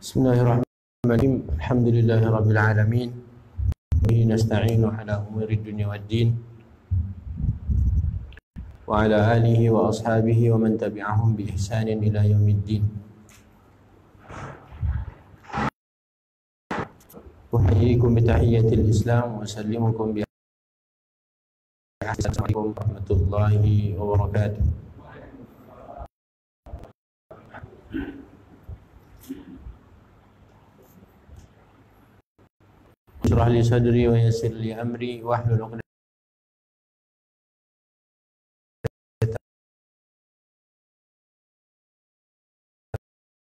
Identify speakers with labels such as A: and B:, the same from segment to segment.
A: Bismillahirrahmanirrahim. Alhamdulillahirabbil alamin. Bihi nasta'inu ala umuri dunya waddin. Wa ala alihi wa ashabihi wa man tabi'ahum bi ihsanin ila yaumiddin. Uhayyikum bi tahiyyatil Islam wa usallimukum bi Assalamualaikum warahmatullahi wabarakatuh. Shrah li sadri wa yassir li amri wahlul 'uqdatam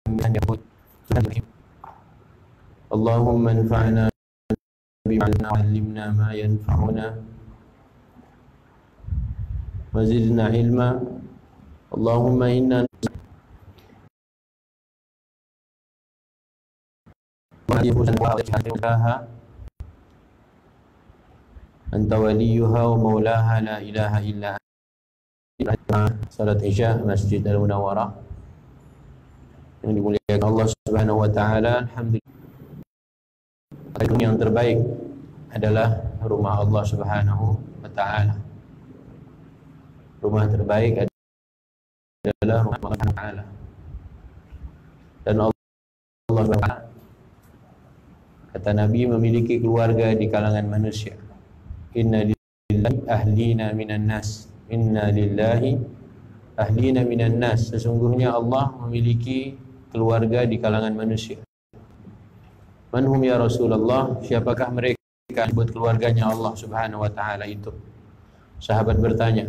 A: min lisani. Allahumma anfa'na bima 'allamna ma yanfa'una wa zidna ilma. Allahumma inna Anta waliyuha wa maulaha la ilaha illa anta. Salat Isya Masjid Al-Munawwarah yang dimuliakan Allah Subhanahu wa taala. Alhamdulillah, yang terbaik adalah rumah Allah Subhanahu wa taala. Rumah terbaik adalah rumah Allah Subhanahu wa taala. Dan Allah Subhanahu wa taala, kata Nabi, memiliki keluarga di kalangan manusia. Inna lillahi ahlina minan nas. Inna lillahi ahlina minan nas. Sesungguhnya Allah memiliki keluarga di kalangan manusia. Manhum ya Rasulullah? Siapakah mereka buat keluarganya Allah Subhanahu wa taala itu? Sahabat bertanya.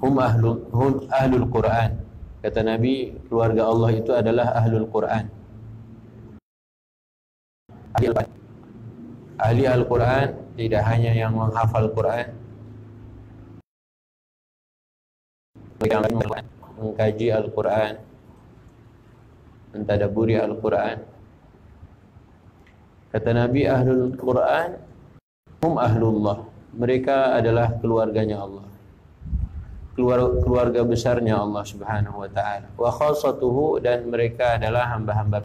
A: Hum ahlul Quran. Kata Nabi, keluarga Allah itu adalah ahlul Quran. Ahli Al-Quran tidak hanya yang menghafal Quran, yang mengkaji Al-Quran, mentadaburi Al-Quran. Kata Nabi, ahlul Quran hum ahlullah. Mereka adalah keluarganya Allah, keluarga besarnya Allah Subhanahu wa ta'ala. Wa khassatuhu, dan mereka adalah hamba-hamba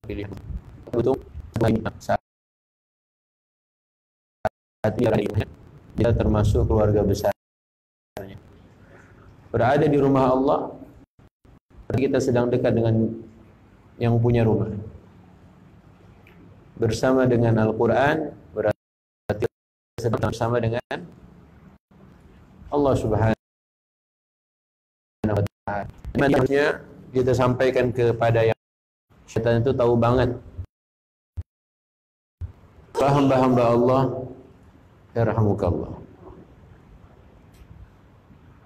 A: pilih. Betul. Saat kita termasuk keluarga besarnya. Berada di rumah Allah, kita sedang dekat dengan yang punya rumah. Bersama dengan Al-Quran, berarti sedang bersama dengan Allah Subhanahu wa ta'ala. Maksudnya kita sampaikan kepada yang syaitan itu tahu banget. Hamba-hamba Allah, yarhamukallah.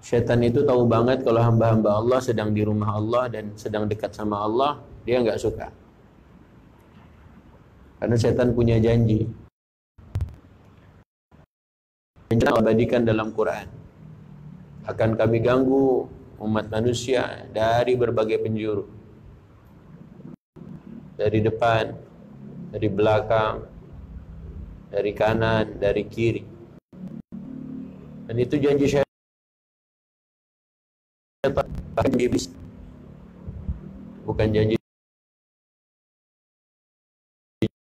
A: Syaitan itu tahu banget kalau hamba-hamba Allah sedang di rumah Allah dan sedang dekat sama Allah, dia enggak suka. Karena syaitan punya janji. Janji abadikan dalam Quran. Akan kami ganggu umat manusia dari berbagai penjuru. Dari depan, dari belakang, dari kanan, dari kiri. Dan itu janji syaitan, iblis. Bukan janji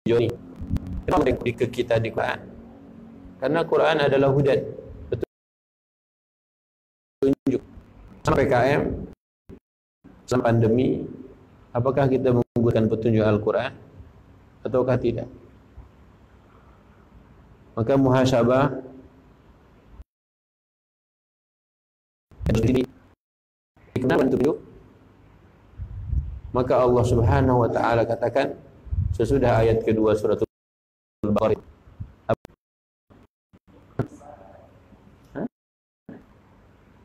A: Joni. Kenapa ke kita di Quran? Karena Quran adalah hudan, petunjuk. Sampai PKM, sampai pandemi, apakah kita menggunakan petunjuk Al-Quran ataukah tidak? Maka muhasabah ini kenapa petunjuk? Maka Allah Subhanahu wa ta'ala katakan sesudah ayat kedua surat Al-Baqarah,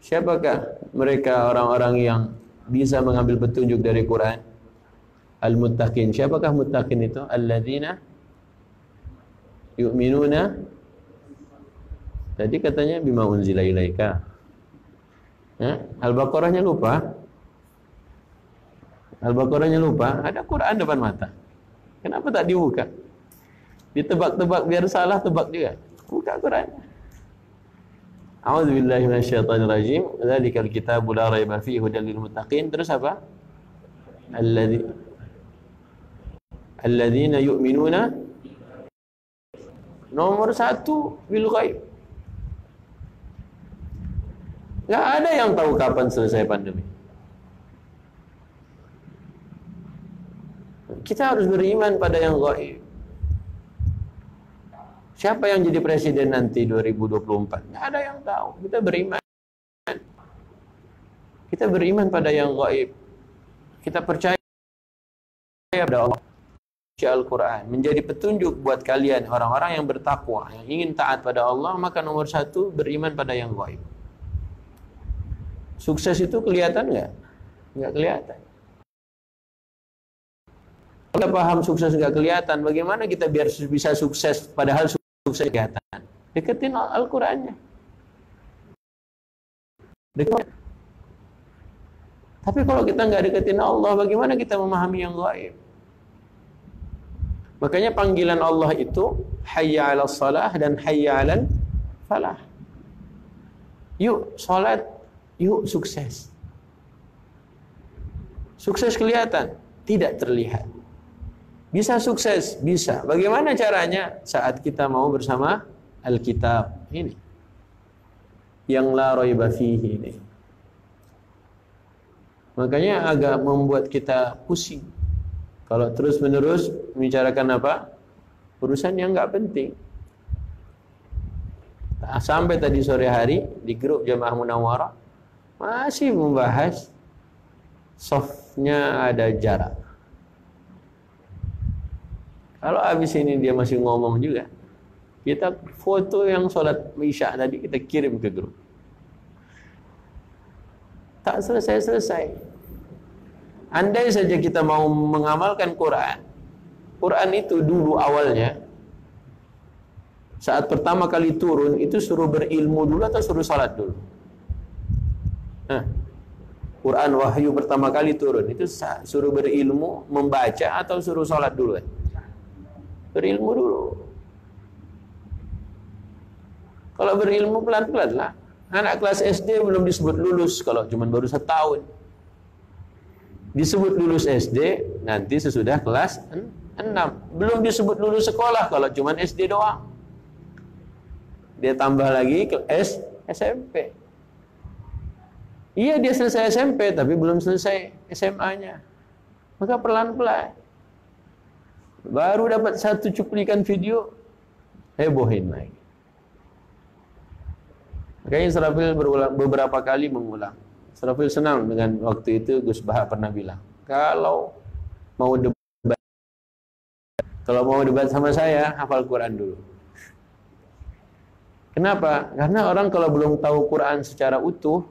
A: siapakah mereka orang-orang yang bisa mengambil petunjuk dari Quran? Al-muttaqin. Siapakah muttaqin itu? Alladzina yu'minuna. Tadi katanya bima unzila ilaika. Al-Baqarahnya lupa. Al-Baqarahnya lupa. Ada Quran depan mata. Kenapa tak dibuka? Ditebak-tebak biar salah, tebak juga. Buka Quran. A'udzubillahi minasyaitonirrajim. Dzalikal kitabu la raiba fihi hudal lil muttaqin. Terus apa? Alladzina yu'minuna, nomor 1 bil ghaib. Enggak ada yang tahu kapan selesai pandemi. Kita harus beriman pada yang ghaib. Siapa yang jadi presiden nanti 2024? Nggak ada yang tahu. Kita beriman. Kita beriman pada yang gaib. Kita percaya pada Allah. Al-Quran menjadi petunjuk buat kalian orang-orang yang bertakwa, yang ingin taat pada Allah. Maka nomor 1 beriman pada yang gaib. Sukses itu kelihatan nggak? Nggak kelihatan. Kalau paham sukses nggak kelihatan, bagaimana kita biar bisa sukses padahal sukses kelihatan? Deketin Al-Qurannya. Tapi kalau kita nggak deketin Allah, bagaimana kita memahami yang gaib? Makanya panggilan Allah itu hayya 'alas shalah dan hayya 'alal falah. Yuk salat, yuk sukses. Sukses kelihatan, tidak terlihat. Bisa sukses, bisa. Bagaimana caranya? Saat kita mau bersama Alkitab ini, yang la raiba fihi ini. Makanya agak membuat kita pusing kalau terus-menerus membicarakan apa? Urusan yang nggak penting. Sampai tadi sore hari di grup Jamaah Munawwarah masih membahas softnya ada jarak. Kalau habis ini dia masih ngomong juga, kita foto yang sholat Isya tadi kita kirim ke grup. Tak selesai-selesai. Andai saja kita mau mengamalkan Quran, Quran itu dulu awalnya saat pertama kali turun itu suruh berilmu dulu atau suruh sholat dulu? Quran wahyu pertama kali turun itu suruh berilmu, membaca atau suruh sholat dulu? Berilmu dulu. Kalau berilmu pelan-pelan lah. Anak kelas SD belum disebut lulus kalau cuma baru 1 tahun. Disebut lulus SD nanti sesudah kelas 6. Belum disebut lulus sekolah kalau cuma SD doang. Dia tambah lagi ke SMP. Iya dia selesai SMP tapi belum selesai SMA-nya. Maka pelan-pelan. Baru dapat 1 cuplikan video, hebohin lagi. Makanya Israfil beberapa kali mengulang. Israfil senang dengan waktu itu Gus Bahak pernah bilang, kalau mau debat sama saya, hafal Quran dulu. Kenapa? Karena orang kalau belum tahu Quran secara utuh,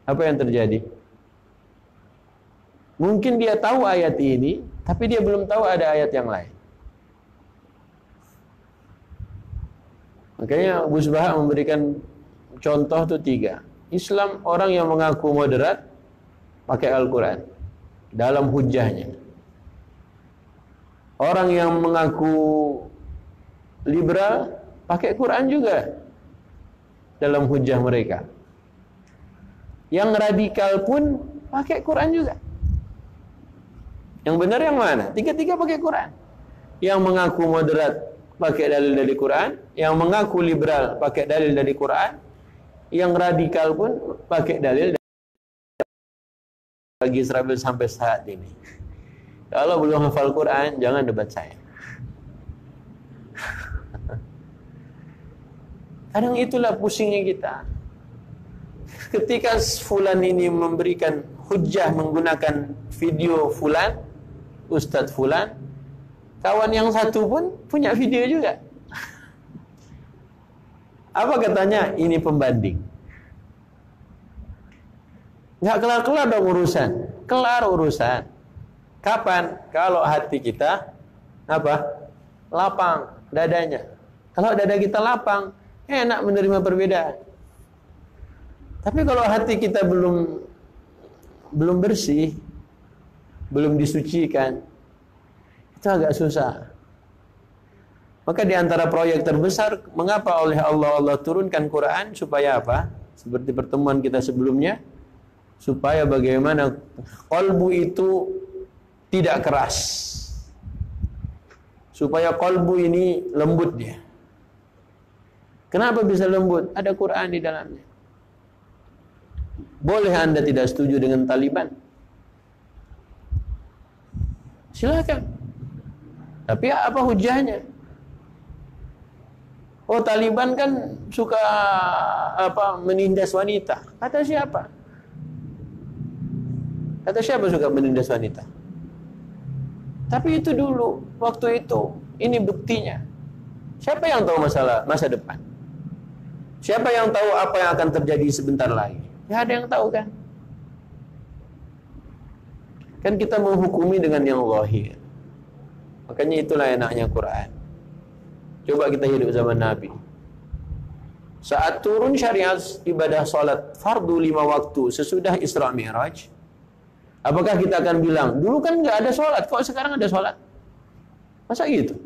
A: apa yang terjadi? Mungkin dia tahu ayat ini, tapi dia belum tahu ada ayat yang lain. Makanya Gus Bahak memberikan contoh tuh 3. Islam orang yang mengaku moderat pakai Al-Quran dalam hujahnya. Orang yang mengaku liberal pakai Quran juga dalam hujah mereka. Yang radikal pun pakai Quran juga. Yang benar yang mana? 3-3 pakai Quran. Yang mengaku moderat pakai dalil dari Quran, yang mengaku liberal pakai dalil dari Quran, yang radikal pun pakai dalil bagi Israfil sampai saat ini. Kalau belum hafal Quran, jangan debat saya. Kadang itulah pusingnya kita. Ketika fulan ini memberikan hujjah menggunakan video fulan, Ustadz fulan, kawan yang satu pun punya video juga. Apa katanya? Ini pembanding. Nggak kelar-kelar dong urusan. Kelar urusan. Kapan? Kalau hati kita apa? Lapang dadanya. Kalau dada kita lapang, enak menerima perbedaan. Tapi kalau hati kita belum bersih, belum disucikan, itu agak susah. Maka di antara proyek terbesar, mengapa oleh Allah turunkan Quran supaya apa? seperti pertemuan kita sebelumnya, supaya bagaimana qalbu itu tidak keras, supaya qalbu ini lembut dia. Kenapa bisa lembut? Ada Quran di dalamnya. Boleh Anda tidak setuju dengan Taliban? Silakan. Tapi apa hujahnya? Oh, Taliban kan suka menindas wanita. Kata siapa? Kata siapa suka menindas wanita? Tapi itu dulu, waktu itu. Ini buktinya. Siapa yang tahu masa depan? Siapa yang tahu apa yang akan terjadi sebentar lagi? Tidak ada yang tahu kan? Kan kita menghukumi dengan yang zahir. Makanya itulah enaknya Quran. Coba kita hidup zaman Nabi. Saat turun syariat ibadah salat fardu 5 waktu sesudah Isra Mi'raj, apakah kita akan bilang, dulu kan nggak ada salat, kok sekarang ada salat? Masa gitu?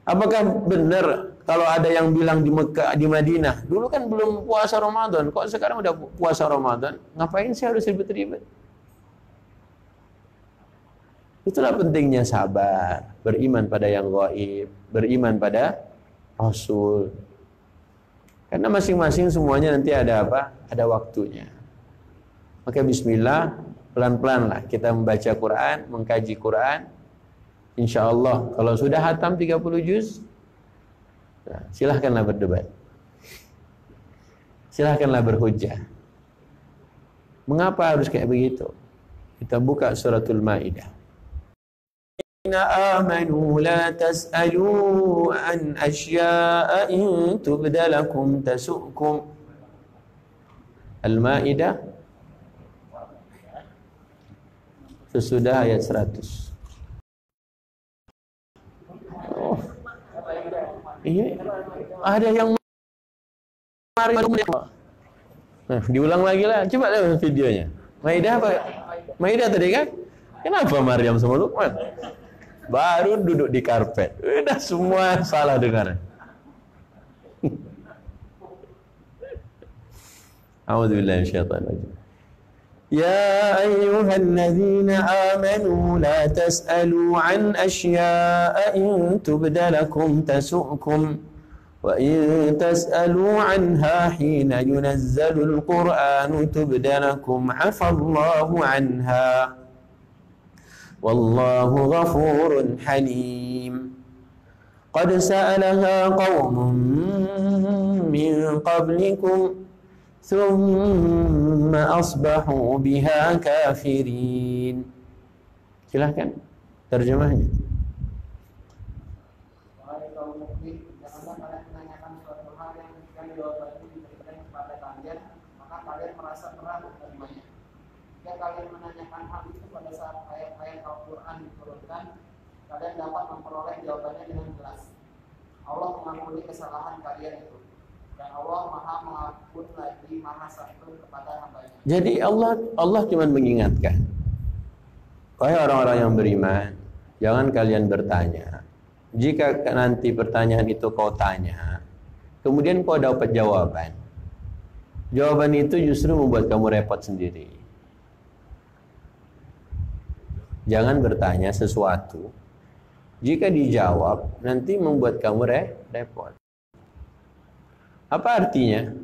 A: Apakah benar kalau ada yang bilang di Mekah, di Madinah, dulu kan belum puasa Ramadan, kok sekarang udah puasa Ramadan? Ngapain sih harus ribet-ribet? Itulah pentingnya sabar, beriman pada yang gaib, beriman pada Rasul. Karena masing-masing semuanya nanti ada apa? Ada waktunya. Maka bismillah, pelan-pelan lah kita membaca Quran, mengkaji Quran. Insya Allah, kalau sudah hatam 30 juz, nah, silahkanlah berdebat. Silahkanlah berhujjah. Mengapa harus kayak begitu? Kita buka suratul Maidah. آمنوا لا تسألوا عن أشياء إن تبد لكم تسؤكم. Al-Maidah sesudah ayat 100. Oh, ini ada yang nah, diulang lagi lah. Coba lihat videonya. Maidah apa? Maidah tadi kan? Kenapa Maryam sama Luqman? Baru duduk di karpet, udah semua salah dengar. A'udzubillahi minasyaitonir rajim. Ya ayyuhalladzina amanu la tas'alu an asya'a in tubda lakum tasu'kum wa in tas'alu anha hina yunazzalul qur'anu tubda lakum 'afallahu anha. Wallahu ghafurun halim. Qad sa'alaha qaumun min qablikum thumma asbahu biha kafirin. Silahkan terjemahnya.
B: Wahai kaum mukmin, janganlah kalian menanyakan suatu hal yang jawabannya diberikan kepada kalian, maka kalian merasa berat menerimanya. Jika kalian menanyakan hal itu pada saat ayat-ayat Al-Quran diturunkan, kalian dapat memperoleh jawabannya dengan jelas. Allah mengampuni kesalahan kalian itu, dan Allah Maha Mengampun lagi Maha Santun kepada hambanya.
A: Jadi Allah cuma mengingatkan, wahai orang-orang yang beriman, jangan kalian bertanya. Jika nanti pertanyaan itu kau tanya, kemudian kau dapat jawaban, jawaban itu justru membuat kamu repot sendiri. Jangan bertanya sesuatu, jika dijawab nanti membuat kamu repot. Apa artinya?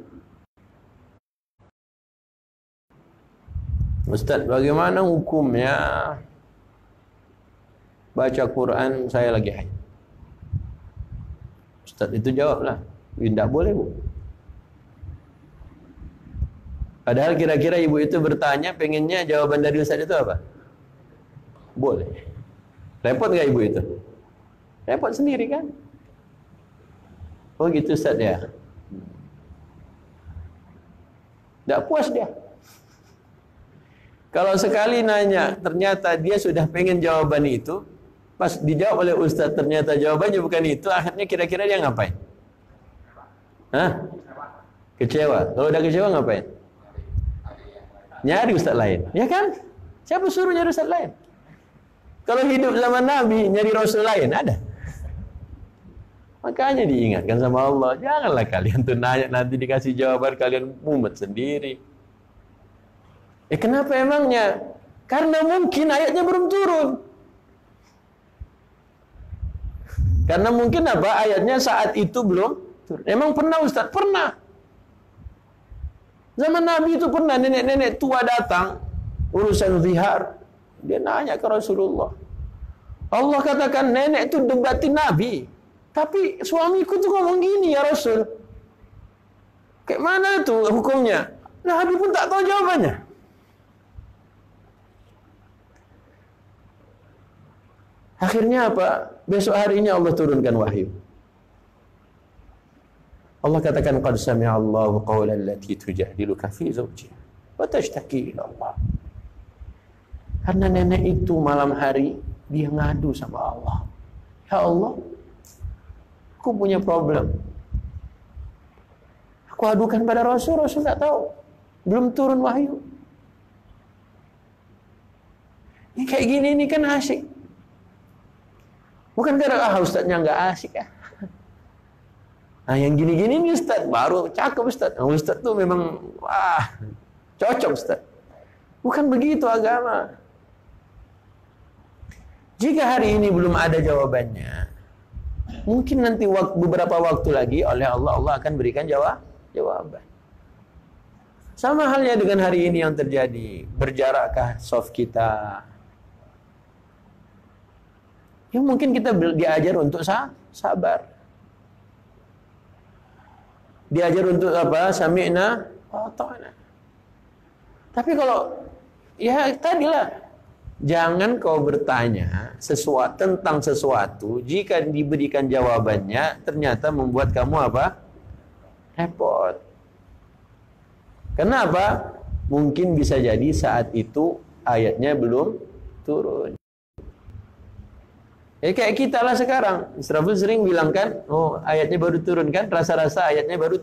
A: Ustaz, bagaimana hukumnya baca Quran saya lagi haid? Ustaz itu jawablah, tidak boleh bu. Padahal kira-kira ibu itu bertanya, pengennya jawaban dari Ustaz itu apa? Boleh. Repot gak ibu itu? Repot sendiri kan? Oh gitu Ustaz ya. Tidak puas dia. Kalau sekali nanya, ternyata dia sudah pengen jawaban itu, pas dijawab oleh Ustaz ternyata jawabannya bukan itu, akhirnya kira-kira dia ngapain? Hah? Kecewa. Kalau udah kecewa ngapain? Nyari Ustaz lain. Ya kan? Siapa suruh nyari Ustaz lain? Kalau hidup zaman Nabi, nyari Rasul lain, ada? Makanya diingatkan sama Allah, janganlah kalian tuh nanya nanti dikasih jawaban kalian mumet sendiri. Kenapa emangnya? Karena mungkin ayatnya belum turun. Karena mungkin apa? Ayatnya saat itu belum turun. Emang pernah Ustaz? Pernah. Zaman Nabi itu pernah nenek-nenek tua datang urusan zihar. Dia nanya ke Rasulullah. Allah katakan nenek itu debatin Nabi. Tapi suamiku tuh ngomong gini ya Rasul. Kayak mana tuh hukumnya? Nabi pun tak tahu jawabannya. Akhirnya apa? Besok harinya Allah turunkan wahyu. Allah katakan qad sami'a Allahu qawla allati tujadiluka fi zawjiha wa tashtaki ila Allah. Karena nenek itu malam hari dia ngadu sama Allah. Ya Allah, aku punya problem. Aku adukan pada Rasul, Rasul tak tahu. Belum turun wahyu. Ini kayak gini ini kan asyik. Bukan karena ustadznya nggak asik ya. Nah yang gini-gini nih ustadz baru cakep ustadz. Nah, ustadz tuh memang wah cocok ustadz. Bukan begitu agama. Jika hari ini belum ada jawabannya, mungkin nanti beberapa waktu lagi oleh Allah akan berikan jawaban. Sama halnya dengan hari ini yang terjadi. Berjarakkah soft kita? Ya mungkin kita diajar untuk sabar. Diajar untuk apa? Sami'na wa ta'na. Tapi kalau ya tadilah, jangan kau bertanya tentang sesuatu jika diberikan jawabannya ternyata membuat kamu apa? Repot. Kenapa? Mungkin bisa jadi saat itu ayatnya belum turun. Kayak kita lah sekarang. Israfil sering bilang kan, oh ayatnya baru turun kan, rasa-rasa ayatnya baru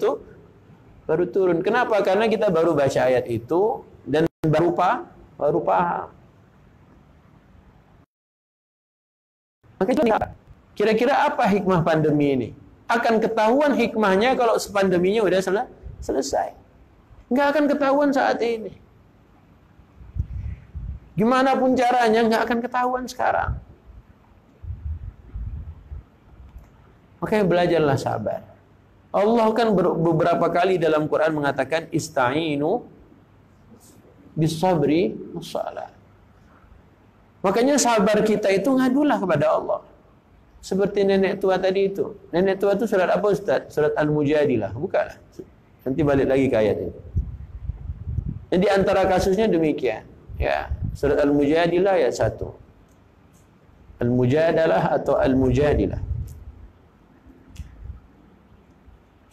A: turun. Kenapa? Karena kita baru baca ayat itu dan baru paham. Makanya kira-kira apa hikmah pandemi ini? Akan ketahuan hikmahnya kalau pandeminya udah selesai. Nggak akan ketahuan saat ini. Gimana pun caranya nggak akan ketahuan sekarang. Makanya belajarlah sabar. Allah kan beberapa kali dalam Quran mengatakan ista'inu bisabri wassalah. Makanya sabar kita itu ngadulah kepada Allah. Seperti nenek tua tadi itu. Nenek tua itu surat apa Ustaz? Surat Al-Mujadilah. Bukalah. Nanti balik lagi ke ayat itu. Jadi antara kasusnya demikian. Ya, surat Al-Mujadilah ayat 1. Al-Mujadalah atau Al-Mujadilah.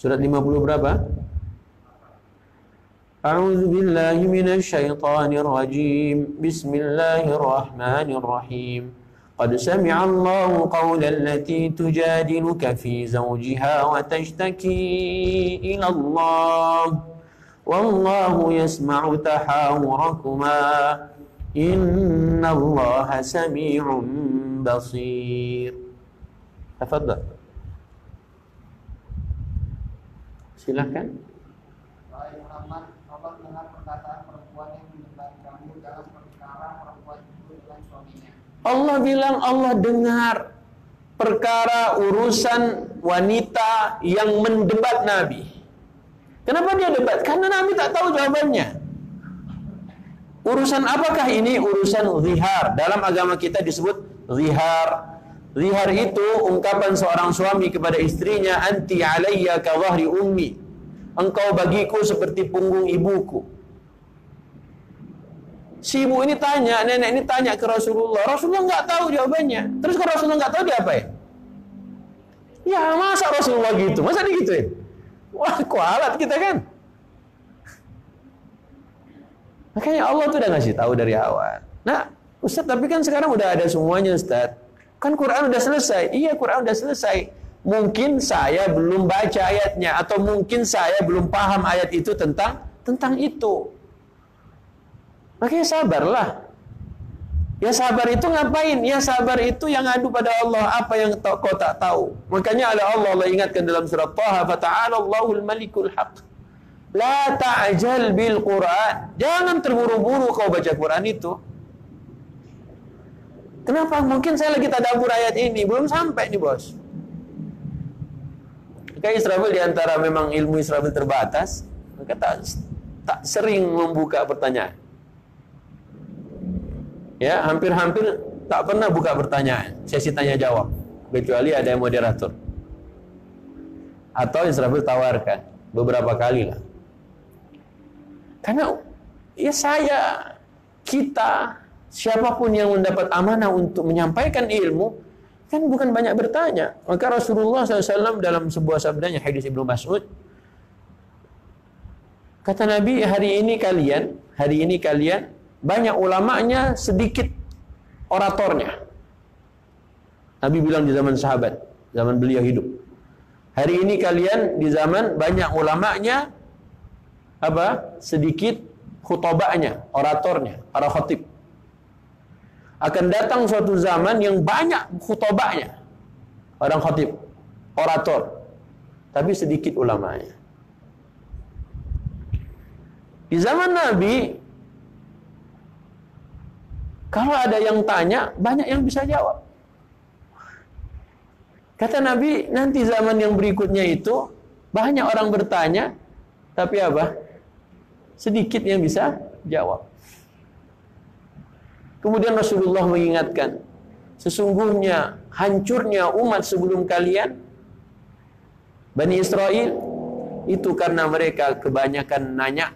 A: Surat 50 berapa? A'udzu billahi minasy syaithanir rajim. Bismillahirrahmanirrahim. Qad sami'a Allahu qawla allati tujadiluka fi zawjiha wa tashtaki ila Allah. Wallahu yasma'u tahawurakuma. Innallaha sami'un basir. Tafadhal. Silahkan.
B: Wahai Muhammad, Allah dengar perkataan perempuan yang mendebat kamu dalam perkara perempuan itu dengan suaminya.
A: Allah bilang Allah dengar perkara urusan wanita yang mendebat Nabi. Kenapa dia debat? Karena Nabi tak tahu jawabannya. Urusan apakah ini? Urusan zihar. Dalam agama kita disebut zihar. Zihar itu ungkapan seorang suami kepada istrinya, anti alayya ka dhahri ummi. Engkau bagiku seperti punggung ibuku. Si ibu ini tanya, nenek ini tanya ke Rasulullah. Rasulullah nggak tahu jawabannya. Terus kalau Rasulullah nggak tahu dia apain? Ya masa Rasulullah gitu? Masa digituin? Wah kualat kita kan. Makanya Allah tuh udah ngasih tahu dari awal. Nah Ustaz tapi kan sekarang udah ada semuanya Ustaz. Kan Quran udah selesai. Iya Quran udah selesai. Mungkin saya belum baca ayatnya atau mungkin saya belum paham ayat itu tentang itu. Makanya sabarlah. Ya sabar itu ngapain? Ya sabar itu yang ngadu pada Allah. Apa yang kau tak tahu? Makanya Allah ingatkan dalam surat Taha, "Fata'ala Allahul Malikul Haq. La ta'jal bil Quran." Jangan terburu-buru kau baca Quran itu. Kenapa? Mungkin saya lagi tadabbur ayat ini, belum sampai nih, Bos. Kayak Israfil diantara memang ilmu Israfil terbatas, maka tak sering membuka pertanyaan. Ya, hampir-hampir tak pernah buka pertanyaan, sesi tanya jawab, kecuali ada yang moderator. Atau Israfil tawarkan beberapa kali lah. Karena ya kita, siapapun yang mendapat amanah untuk menyampaikan ilmu, kan bukan banyak bertanya. Maka Rasulullah SAW dalam sebuah sabdanya, hadis Ibnu Mas'ud, kata Nabi, hari ini kalian banyak ulamanya, sedikit oratornya. Nabi bilang di zaman sahabat, zaman beliau hidup. Hari ini kalian di zaman banyak ulamanya, sedikit khutobanya, oratornya, para khatib. Akan datang suatu zaman yang banyak khutobanya, orang khatib, orator, tapi sedikit ulamanya. Di zaman Nabi, kalau ada yang tanya, banyak yang bisa jawab. Kata Nabi, nanti zaman yang berikutnya itu, banyak orang bertanya, tapi sedikit yang bisa jawab. Kemudian Rasulullah mengingatkan, sesungguhnya hancurnya umat sebelum kalian, Bani Israel, itu karena mereka kebanyakan nanya,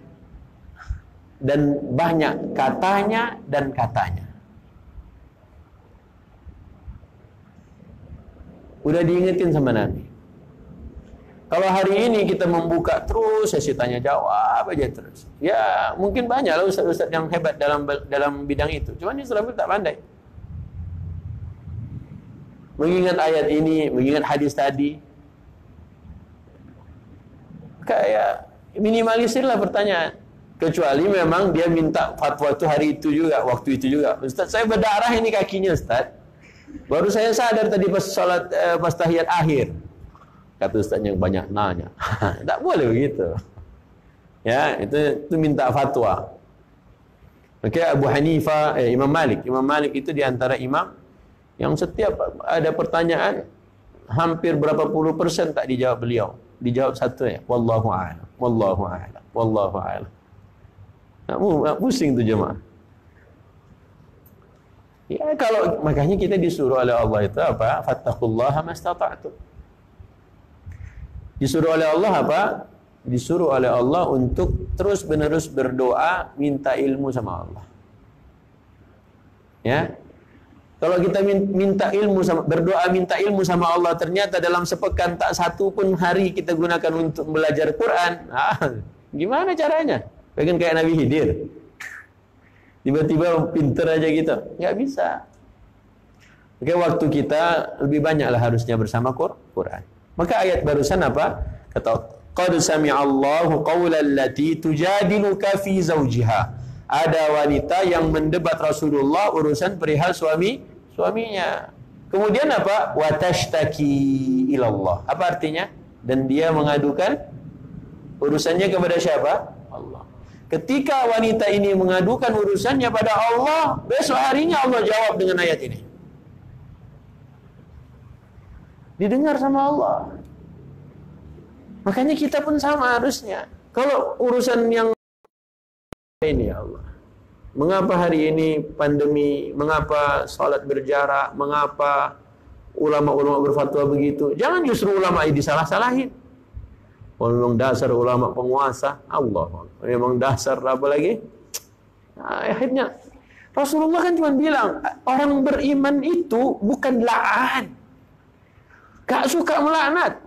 A: dan banyak katanya dan katanya. Udah diingetin sama Nabi. Kalau hari ini kita membuka terus sesi tanya jawab aja terus, ya mungkin banyak lah ustaz-ustaz yang hebat dalam bidang itu. Cuman Israfil tak pandai mengingat ayat ini, mengingat hadis tadi. Kayak minimalisirlah pertanyaan. Kecuali memang dia minta fatwa itu hari itu juga, waktu itu juga. Ustaz, saya berdarah ini kakinya, Ustaz. Baru saya sadar tadi pas salat, pas tahiyat akhir. Kata Ustaz yang banyak nanya. Tak boleh begitu. Ya, itu minta fatwa. Oke, Abu Hanifah, Imam Malik itu diantara imam yang setiap ada pertanyaan hampir berapa puluh % tak dijawab beliau. Dijawab satu ya, wallahu a'lam, wallahu a'lam, wallahu a'lam. Nak pusing tu jemaah. Ya, kalau makanya kita disuruh oleh Allah itu apa? Fattaqullaha mastata'tum. Disuruh oleh Allah apa? Disuruh oleh Allah untuk terus-menerus berdoa, minta ilmu sama Allah. Ya. Kalau kita minta ilmu berdoa minta ilmu sama Allah, ternyata dalam sepekan tak satu pun hari kita gunakan untuk belajar Quran. Gimana caranya? Pengen kayak Nabi Khidir. Tiba-tiba pinter aja gitu. Nggak bisa. Oke, waktu kita lebih banyaklah harusnya bersama Quran. Maka ayat barusan apa? Kata, qad sami'allahu qawlan lati tujadiluka fi zawjiha. Ada wanita yang mendebat Rasulullah urusan perihal suaminya. Kemudian apa? Wa tashtaki ilallah. Apa artinya? Dan dia mengadukan urusannya kepada siapa? Allah. Ketika wanita ini mengadukan urusannya pada Allah, besok harinya Allah jawab dengan ayat ini. Didengar sama Allah. Makanya kita pun sama harusnya. Kalau urusan yang ini ya Allah, mengapa hari ini pandemi, mengapa salat berjarak, mengapa ulama-ulama berfatwa begitu? Jangan justru ulama ini disalah-salahin. Oh, memang dasar ulama penguasa, Allah. Memang dasar apa lagi? Nah, akhirnya Rasulullah kan cuma bilang, orang beriman itu bukan la'an. Gak suka melaknat,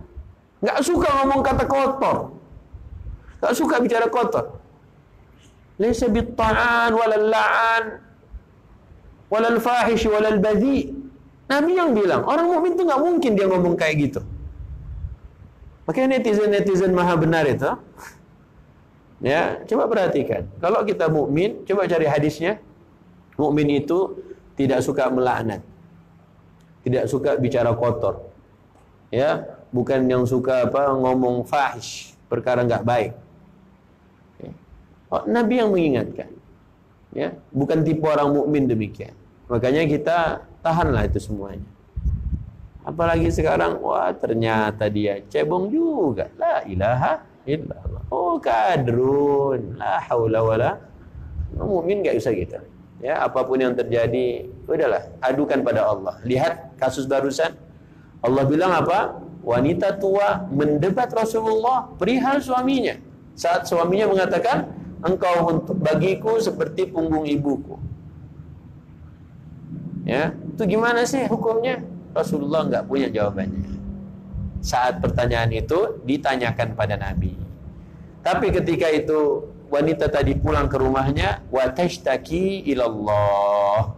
A: gak suka ngomong kata kotor, gak suka bicara kotor. Laisa bitta'an walal la'an walal fahish walal badhi. Nabi yang bilang, orang mukmin itu gak mungkin dia ngomong kayak gitu. Makanya netizen maha benar itu, ya, coba perhatikan. Kalau kita mukmin, coba cari hadisnya. Mukmin itu tidak suka melaknat, tidak suka bicara kotor, ya, bukan yang suka ngomong fahish, perkara nggak baik. Oh, Nabi yang mengingatkan, ya, bukan tipe orang mukmin demikian. Makanya kita tahanlah itu semuanya. Apalagi sekarang, wah ternyata dia cebong juga. La ilaha illallah. Oh kadrun, la haula wala. Mukmin nggak usah gitu. Ya, apapun yang terjadi, udahlah, adukan pada Allah. Lihat kasus barusan, Allah bilang apa? Wanita tua mendebat Rasulullah perihal suaminya. Saat suaminya mengatakan, engkau bagiku seperti punggung ibuku. Ya, itu gimana sih hukumnya? Rasulullah nggak punya jawabannya. Saat pertanyaan itu ditanyakan pada Nabi. Tapi ketika itu wanita tadi pulang ke rumahnya, wa tashtaki ilallah,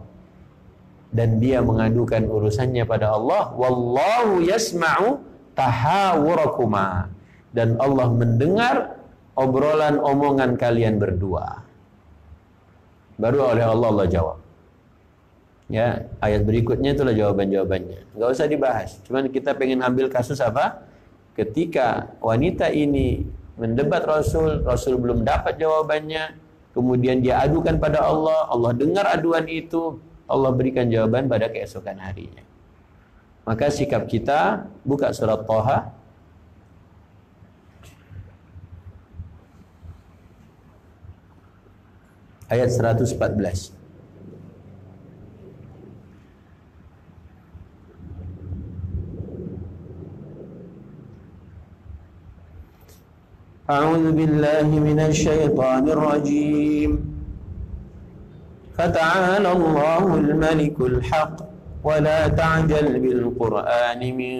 A: dan dia mengadukan urusannya pada Allah. Wallahu yasma'u tahawurakuma, dan Allah mendengar obrolan omongan kalian berdua. Baru oleh Allah jawab. Ya, ayat berikutnya itulah jawaban-jawabannya. Nggak usah dibahas. Cuman kita pengen ambil kasus apa? Ketika wanita ini mendebat Rasul, Rasul belum dapat jawabannya, kemudian dia adukan pada Allah, Allah dengar aduan itu, Allah berikan jawaban pada keesokan harinya. Maka sikap kita, buka surat Thaha ayat 114. A'udzu billahi minasy syaithanir rajim. Fata'ala Allahul Malikul Haqq wa la ta'jal bil Qur'ani min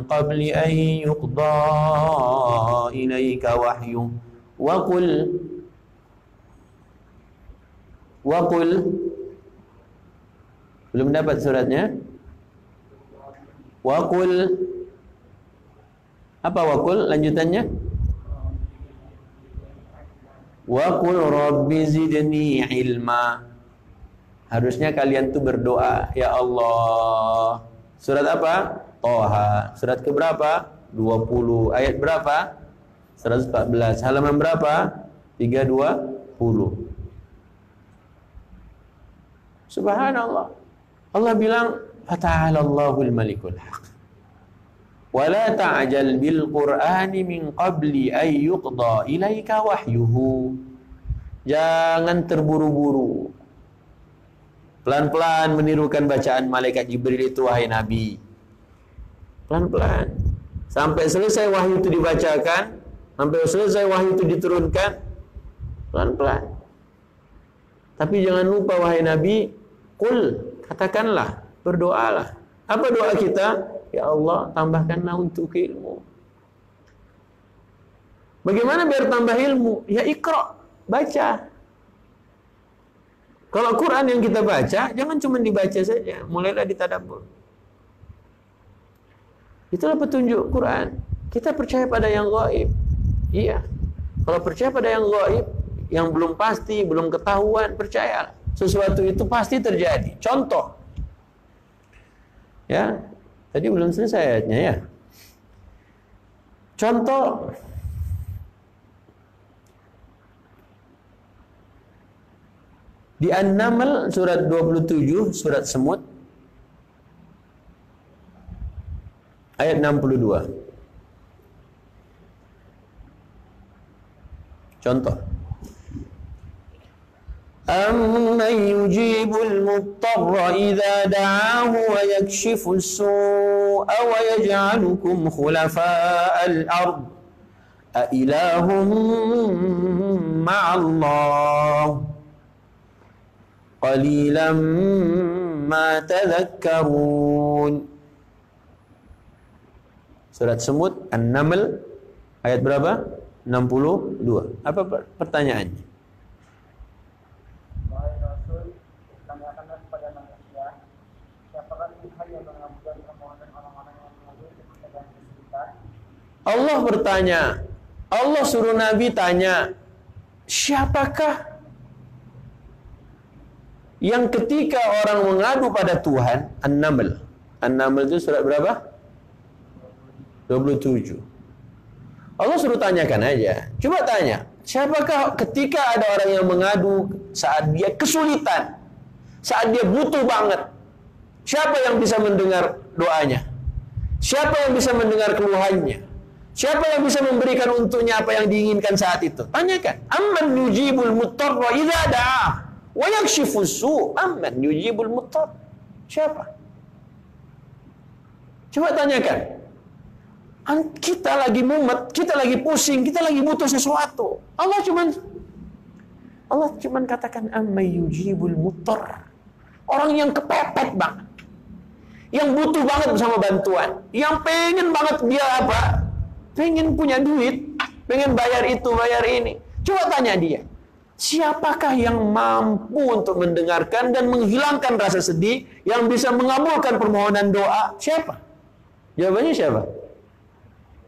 A: qabli an yuqda ilayka wahyu wa qul belum dapat suratnya. Wa qul apa wa qul lanjutannya? Wa qul rabbi zidni ilma. Harusnya kalian tuh berdoa, ya Allah. Surat apa? Thaha. Surat keberapa? 20. Ayat berapa? 114. Halaman berapa? 320. Subhanallah. Allah bilang, fata'ala Allahul Malikul Haqq. Wala ta'jal bil Qur'ani min qabli an yuqda ilaika wahyuhu. Jangan terburu-buru. Pelan-pelan menirukan bacaan malaikat Jibril itu, wahai Nabi. Pelan-pelan. Sampai selesai wahyu itu dibacakan, sampai selesai wahyu itu diturunkan, pelan-pelan. Tapi jangan lupa, wahai Nabi, qul, katakanlah, berdoalah. Apa doa kita? Ya Allah, tambahkanlah untuk ilmu. Bagaimana biar tambah ilmu? Ya ikra, baca. Kalau Quran yang kita baca, jangan cuma dibaca saja, mulailah ditadabbur. Itulah petunjuk Quran. Kita percaya pada yang gaib. Iya. Kalau percaya pada yang gaib, yang belum pasti, belum ketahuan, percayalah. Sesuatu itu pasti terjadi. Contoh. Ya, tadi belum selesai ayatnya ya. Contoh, di An-Naml surat 27, surat semut, ayat 62. Contoh. أَمَّنْ يُجِيبُ الْمُضْطَرَّ إِذَا دَعَاهُ وَيَكْشِفُ السُّوءَ وَيَجْعَلُكُمْ خُلَفَاءَ الْأَرْضِ أَإِلَٰهٌ مَّعَ اللَّهِ قَلِيلًا مَّا تَذَكَّرُونَ. Surat Semut An-Naml ayat berapa? 62. Apa pertanyaannya? Allah bertanya, Allah suruh Nabi tanya, siapakah yang ketika orang mengadu pada Tuhan, An-Naml. An-Naml itu surat berapa? 27. Allah suruh tanyakan aja. Coba tanya, siapakah ketika ada orang yang mengadu saat dia kesulitan, saat dia butuh banget, siapa yang bisa mendengar doanya? Siapa yang bisa mendengar keluhannya? Siapa yang bisa memberikan untuknya apa yang diinginkan saat itu? Tanyakan. Amman yujibul muttarra idza da'a wa yakshifus su'. Amman yujibul muttar. Siapa? Coba tanyakan. Kita lagi mumet, kita lagi pusing, kita lagi butuh sesuatu. Allah cuman katakan amma yujibul muttar. Orang yang kepepet banget, yang butuh banget sama bantuan, yang pengen banget dia apa? Pengen punya duit, pengen bayar itu, bayar ini. Coba tanya dia, siapakah yang mampu untuk mendengarkan dan menghilangkan rasa sedih, yang bisa mengabulkan permohonan doa? Siapa? Jawabannya siapa?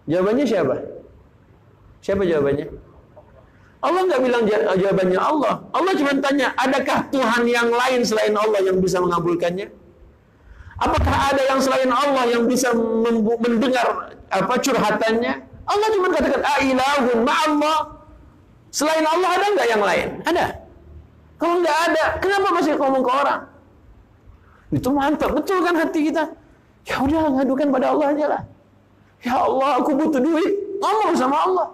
A: Jawabannya siapa? Siapa jawabannya? Allah nggak bilang jawabannya Allah. Allah cuma tanya, adakah Tuhan yang lain selain Allah yang bisa mengabulkannya? Apakah ada yang selain Allah yang bisa mendengar apa curhatannya? Allah cuma katakan, "Ailahun ma'allah." Selain Allah ada nggak yang lain? Ada. Kalau nggak ada, kenapa masih ngomong ke orang? Itu mantap betul kan hati kita? Ya udah, ngadukan pada Allah aja lah. Ya Allah, aku butuh duit. Ngomong sama Allah.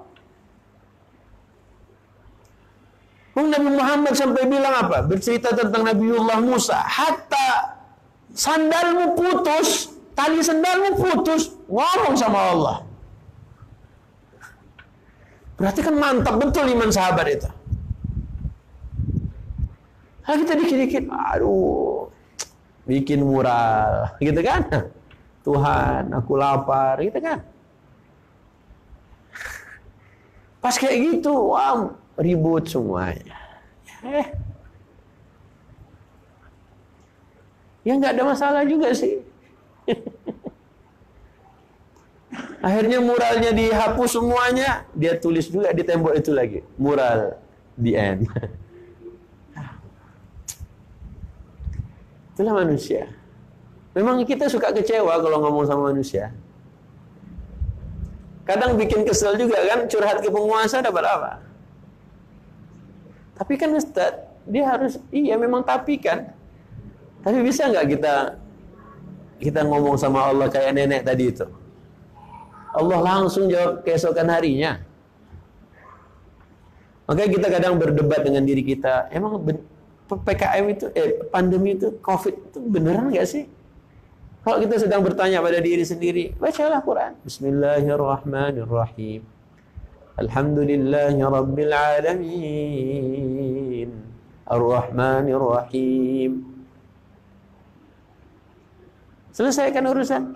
A: Nabi Muhammad sampai bilang apa? Bercerita tentang Nabiullah Musa. Hatta sandalmu putus, tali sandalmu putus, ngomong sama Allah. Berarti kan mantap betul iman sahabat itu. Nah, kita dikit-dikit, aduh, bikin mural, gitu kan? Tuhan, aku lapar, gitu kan? Pas kayak gitu, wah, ribut semuanya. Ya nggak ada masalah juga sih. Akhirnya muralnya dihapus semuanya, dia tulis juga di tembok itu lagi, mural the end. Itulah manusia. Memang kita suka kecewa kalau ngomong sama manusia. Kadang bikin kesel juga kan, curhat ke penguasa dapat apa? Tapi kan Ustaz, dia harus, iya memang tapi kan. Tapi bisa nggak kita ngomong sama Allah kayak nenek tadi itu? Allah langsung jawab keesokan harinya. Makanya kita kadang berdebat dengan diri kita, emang PKM itu, pandemi itu, COVID itu beneran nggak sih? Kalau kita sedang bertanya pada diri sendiri, bacalah Quran. Bismillahirrahmanirrahim. Alhamdulillahi Rabbil Alamin. Ar-Rahmanir-Rahim. Selesaikan urusan.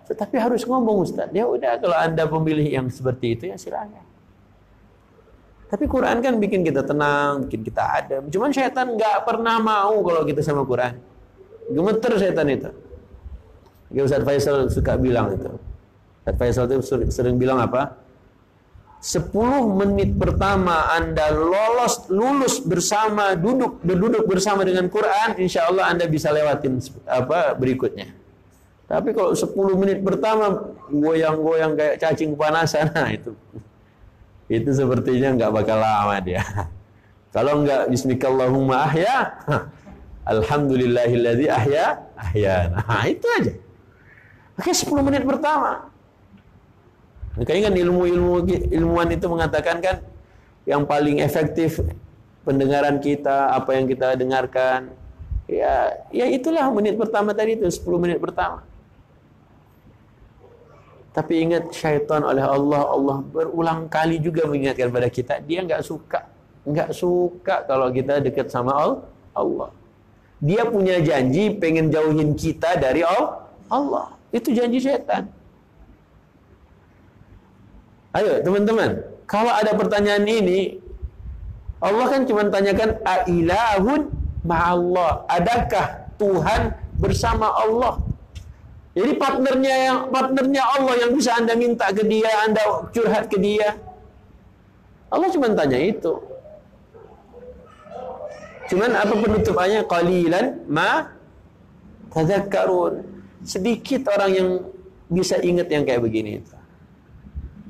A: Tetapi harus ngomong Ustaz. Ya udah, kalau Anda pemilih yang seperti itu ya silakan. Tapi Quran kan bikin kita tenang, bikin kita adem. Cuman syaitan nggak pernah mau kalau kita sama Quran. Gemeter syaitan itu. Ya, Ustaz Faisal suka bilang itu. Ustaz Faisal itu sering bilang apa? 10 menit pertama Anda lulus bersama, berduduk bersama dengan Quran, insya Allah Anda bisa lewatin apa berikutnya. Tapi kalau 10 menit pertama goyang-goyang kayak cacing kepanasan, nah itu sepertinya nggak bakal lama dia. Kalau nggak Bismikallahumma ahya, Alhamdulillahilladzi ahya. Nah itu aja. Oke, 10 menit pertama. Makanya kan ilmuwan itu mengatakan kan yang paling efektif pendengaran kita, apa yang kita dengarkan, ya itulah menit pertama tadi itu, 10 menit pertama. Tapi ingat, syaitan oleh Allah berulang kali juga mengingatkan pada kita, dia nggak suka kalau kita dekat sama Allah. Dia punya janji pengen jauhin kita dari Allah. Itu janji syaitan. Ayo teman-teman, kalau ada pertanyaan ini, Allah kan cuma tanyakan, ailahun ma'allah, adakah Tuhan bersama Allah? Jadi partnernya Allah yang bisa Anda minta ke dia, Anda curhat ke dia. Allah cuma tanya itu. Cuman apa penutupannya? Qalilan ma tadhakkarun. Sedikit orang yang bisa ingat yang kayak begini itu.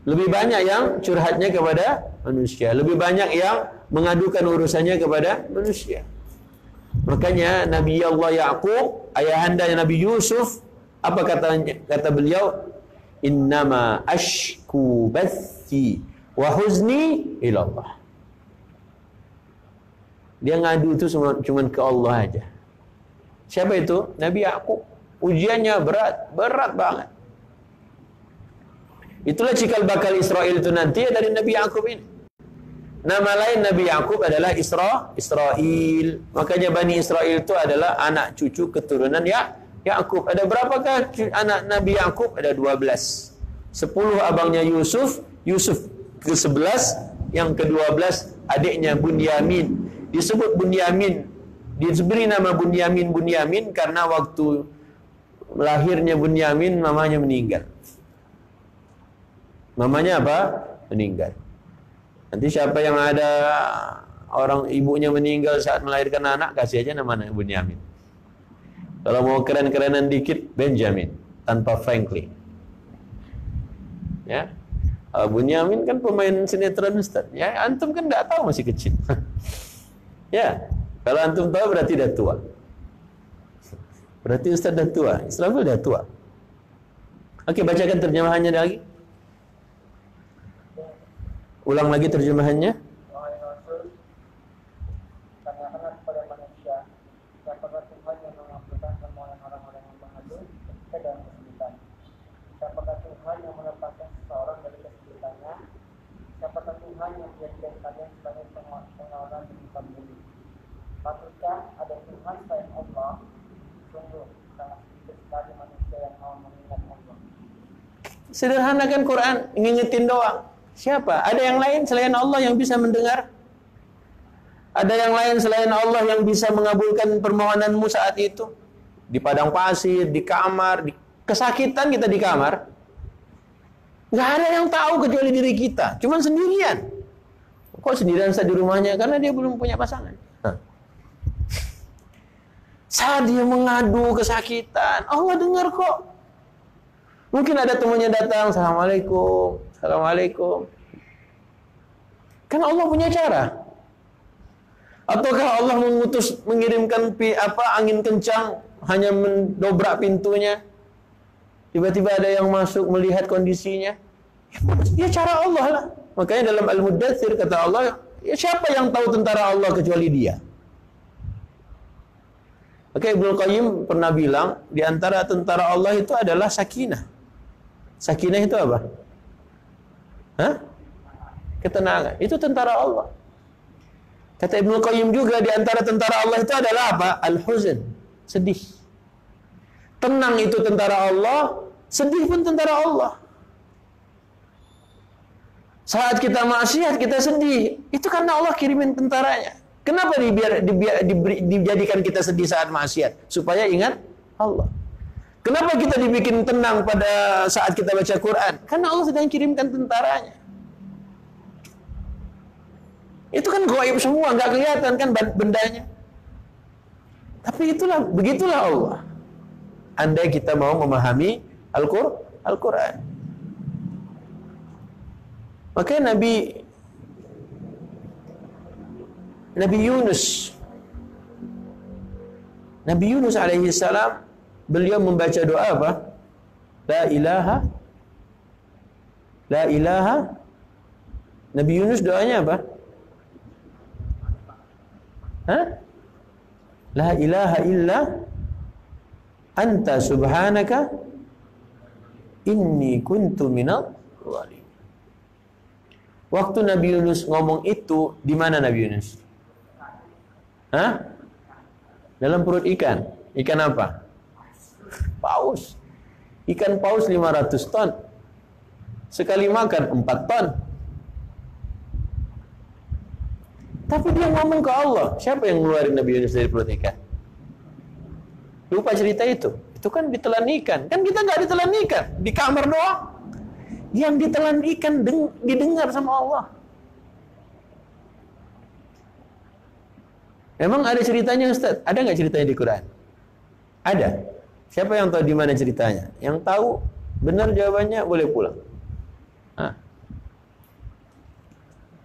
A: Lebih banyak yang curhatnya kepada manusia, lebih banyak yang mengadukan urusannya kepada manusia. Makanya Nabi Allah Yaqub, ayahanda Nabi Yusuf, apa kata beliau? Innama ashku bathi wa huzni ila Allah. Dia ngadu itu cuma ke Allah aja. Siapa itu? Nabi Yaqub. Ujiannya berat banget. Itulah cikal bakal Israel itu nanti dari Nabi Yaqub ini. Nama lain Nabi Yaqub adalah Israel. Makanya Bani Israel itu adalah anak cucu keturunan Yaqub. Ada berapakah anak Nabi Yaqub? Ada 12. 10 abangnya Yusuf ke-11, yang ke-12 adiknya Bunyamin. Disebut Bunyamin, diberi nama Bunyamin karena waktu lahirnya Bunyamin mamanya meninggal. Mamanya apa? Meninggal. Nanti siapa yang ada orang ibunya meninggal saat melahirkan anak, kasih aja namanya Bunyamin. Kalau mau keren-kerenan dikit, Benjamin tanpa Franklin. Ya, Bunyamin kan pemain sinetron Ustaz. Ya, antum kan enggak tahu, masih kecil. Ya, kalau antum tahu berarti dah tua. Berarti Ustaz dah tua, Islam dah tua. Oke, bacakan terjemahannya lagi. Ulang lagi terjemahannya.
B: Wahai Rasul, tanyakanlah kepada manusia, siapakah Tuhan yang mengabulkan permohonan orang-orang yang mengadu ketika dalam kesulitan? Siapakah Tuhan yang melepaskan seseorang dari kesulitannya? Siapakah Tuhan yang menjadikan kalian sebagai pengawalan di muka bumi? Patutkah ada Tuhan selain Allah? Sungguh sangat sedikit sekali manusia yang mau mengingat Allah.
A: Sederhanakan Quran, ngingetin doang. Siapa? Ada yang lain selain Allah yang bisa mendengar? Ada yang lain selain Allah yang bisa mengabulkan permohonanmu saat itu? Di padang pasir, di kamar, kesakitan kita di kamar. Nggak ada yang tahu kecuali diri kita. Cuman sendirian. Kok sendirian saja di rumahnya? Karena dia belum punya pasangan. Saat dia mengadu kesakitan, Allah dengar kok. Mungkin ada temannya datang, Assalamualaikum. Assalamualaikum. Kan Allah punya cara. Ataukah Allah mengirimkan angin kencang, hanya mendobrak pintunya, tiba-tiba ada yang masuk melihat kondisinya? Ya cara Allah lah. Makanya dalam Al-Muddatsir kata Allah, ya siapa yang tahu tentara Allah kecuali Dia? Oke, Ibnu Qayyim pernah bilang, di antara tentara Allah itu adalah sakinah. Sakinah itu apa? Hah? Ketenangan. Itu tentara Allah. Kata Ibnu Qayyim juga, di antara tentara Allah itu adalah apa? Al-huzn, sedih. Tenang itu tentara Allah, sedih pun tentara Allah. Saat kita maksiat, kita sedih. Itu karena Allah kirimin tentaranya. Kenapa dijadikan kita sedih saat maksiat? Supaya ingat Allah. Kenapa kita dibikin tenang pada saat kita baca Quran? Karena Allah sedang kirimkan tentaranya. Itu kan gaib semua, nggak kelihatan kan bendanya. Tapi begitulah Allah. Andai kita mau memahami Al-Quran. Makanya Nabi Yunus alaihi salam, beliau membaca doa apa? La ilaha. Nabi Yunus doanya apa? Hah? La ilaha illa anta subhanaka inni kuntu minal zalimin. Waktu Nabi Yunus ngomong itu, di mana Nabi Yunus? Hah? Dalam perut ikan. Ikan apa? Paus. Ikan paus 500 ton. Sekali makan 4 ton. Tapi dia ngomong ke Allah. Siapa yang ngeluarin Nabi Yunus dari perut ikan? Lupa cerita itu. Itu kan ditelan ikan. Kan kita nggak ditelan ikan. Di kamar doang. Yang ditelan ikan didengar sama Allah. Emang ada ceritanya Ustaz? Ada nggak ceritanya di Quran? Ada. Siapa yang tahu di mana ceritanya? Yang tahu benar jawabannya boleh pulang. Nah.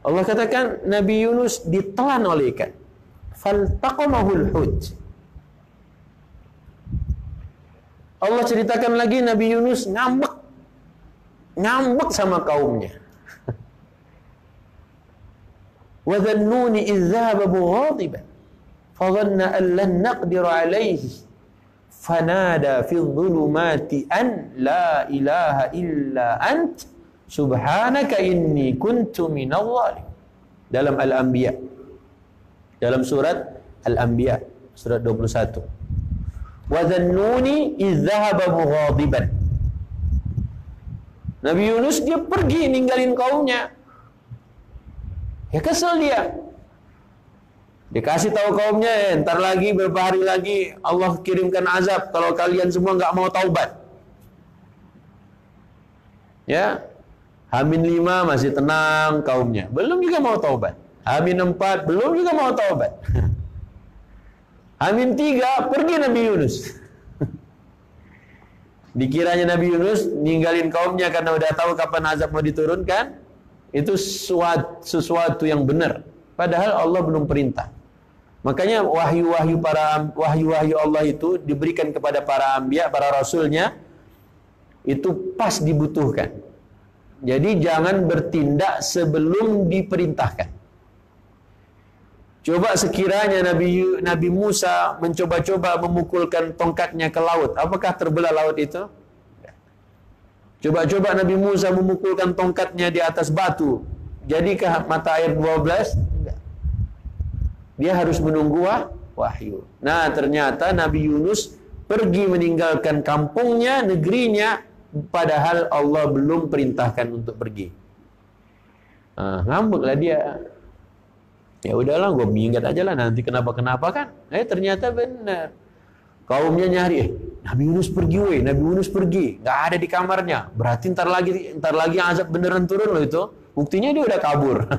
A: Allah katakan Nabi Yunus ditelan oleh ikan. Faltaqamahul hut. Allah ceritakan lagi Nabi Yunus ngambek sama kaumnya. Wa dhannuni idh dhahaba mughadiban fadhanna an lan naqdir alayhi fanada fi dhulumati an la ilaha illa ant subhanaka inni kuntu minadh dhalim. Dalam Al-Anbiya, dalam surat Al-Anbiya surat 21. Wa dhannuni idh dhahaba mughadiban. Nabi Yunus dia pergi ninggalin kaumnya. Ya kesel dia. Dikasih tahu kaumnya, ntar lagi beberapa hari lagi Allah kirimkan azab kalau kalian semua nggak mau taubat. Ya, Hamin 5 masih tenang kaumnya, belum juga mau taubat. Hamin 4 belum juga mau taubat. Hamin 3 pergi Nabi Yunus. Dikiranya Nabi Yunus ninggalin kaumnya karena udah tahu kapan azab mau diturunkan. Itu sesuatu yang benar. Padahal Allah belum perintah. Makanya wahyu-wahyu Allah itu diberikan kepada para anbiya, para rasulnya, itu pas dibutuhkan. Jadi jangan bertindak sebelum diperintahkan. Coba sekiranya Nabi Musa mencoba-coba memukulkan tongkatnya ke laut, apakah terbelah laut itu? Coba-coba Nabi Musa memukulkan tongkatnya di atas batu, jadikah mata air 12? Enggak. Dia harus menunggu wahyu. Nah, ternyata Nabi Yunus pergi meninggalkan kampungnya, negerinya, padahal Allah belum perintahkan untuk pergi. Ngambeklah dia. Ya udahlah, gue minggat aja lah, nanti kenapa-kenapa kan. Ternyata benar. Kaumnya nyari, Nabi Yunus pergi, Nabi Yunus pergi, nggak ada di kamarnya. Berarti ntar lagi azab beneran turun loh itu. Buktinya dia udah kabur.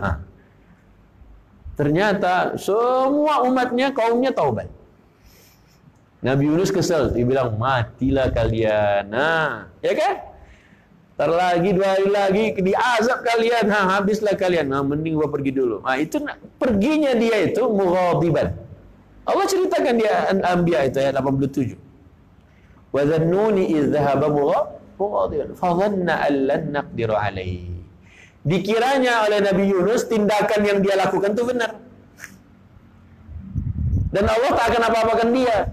A: Ternyata semua umatnya, kaumnya taubat. Nabi Yunus kesel, dia bilang matilah kalian. Nah, ya kan? Ntar lagi 2 hari lagi diazab kalian, habislah kalian. Nah, mending gua pergi dulu. Nah, itu perginya dia itu mughadiban. Allah ceritakan dia Al-Anbiya itu ayat 87. Wa dhannuni idh dhahaba mughadiban fa dhanna an lan naqdiru alaihi. Dikiranya oleh Nabi Yunus tindakan yang dia lakukan itu benar. Dan Allah tak akan apa-apakan dia.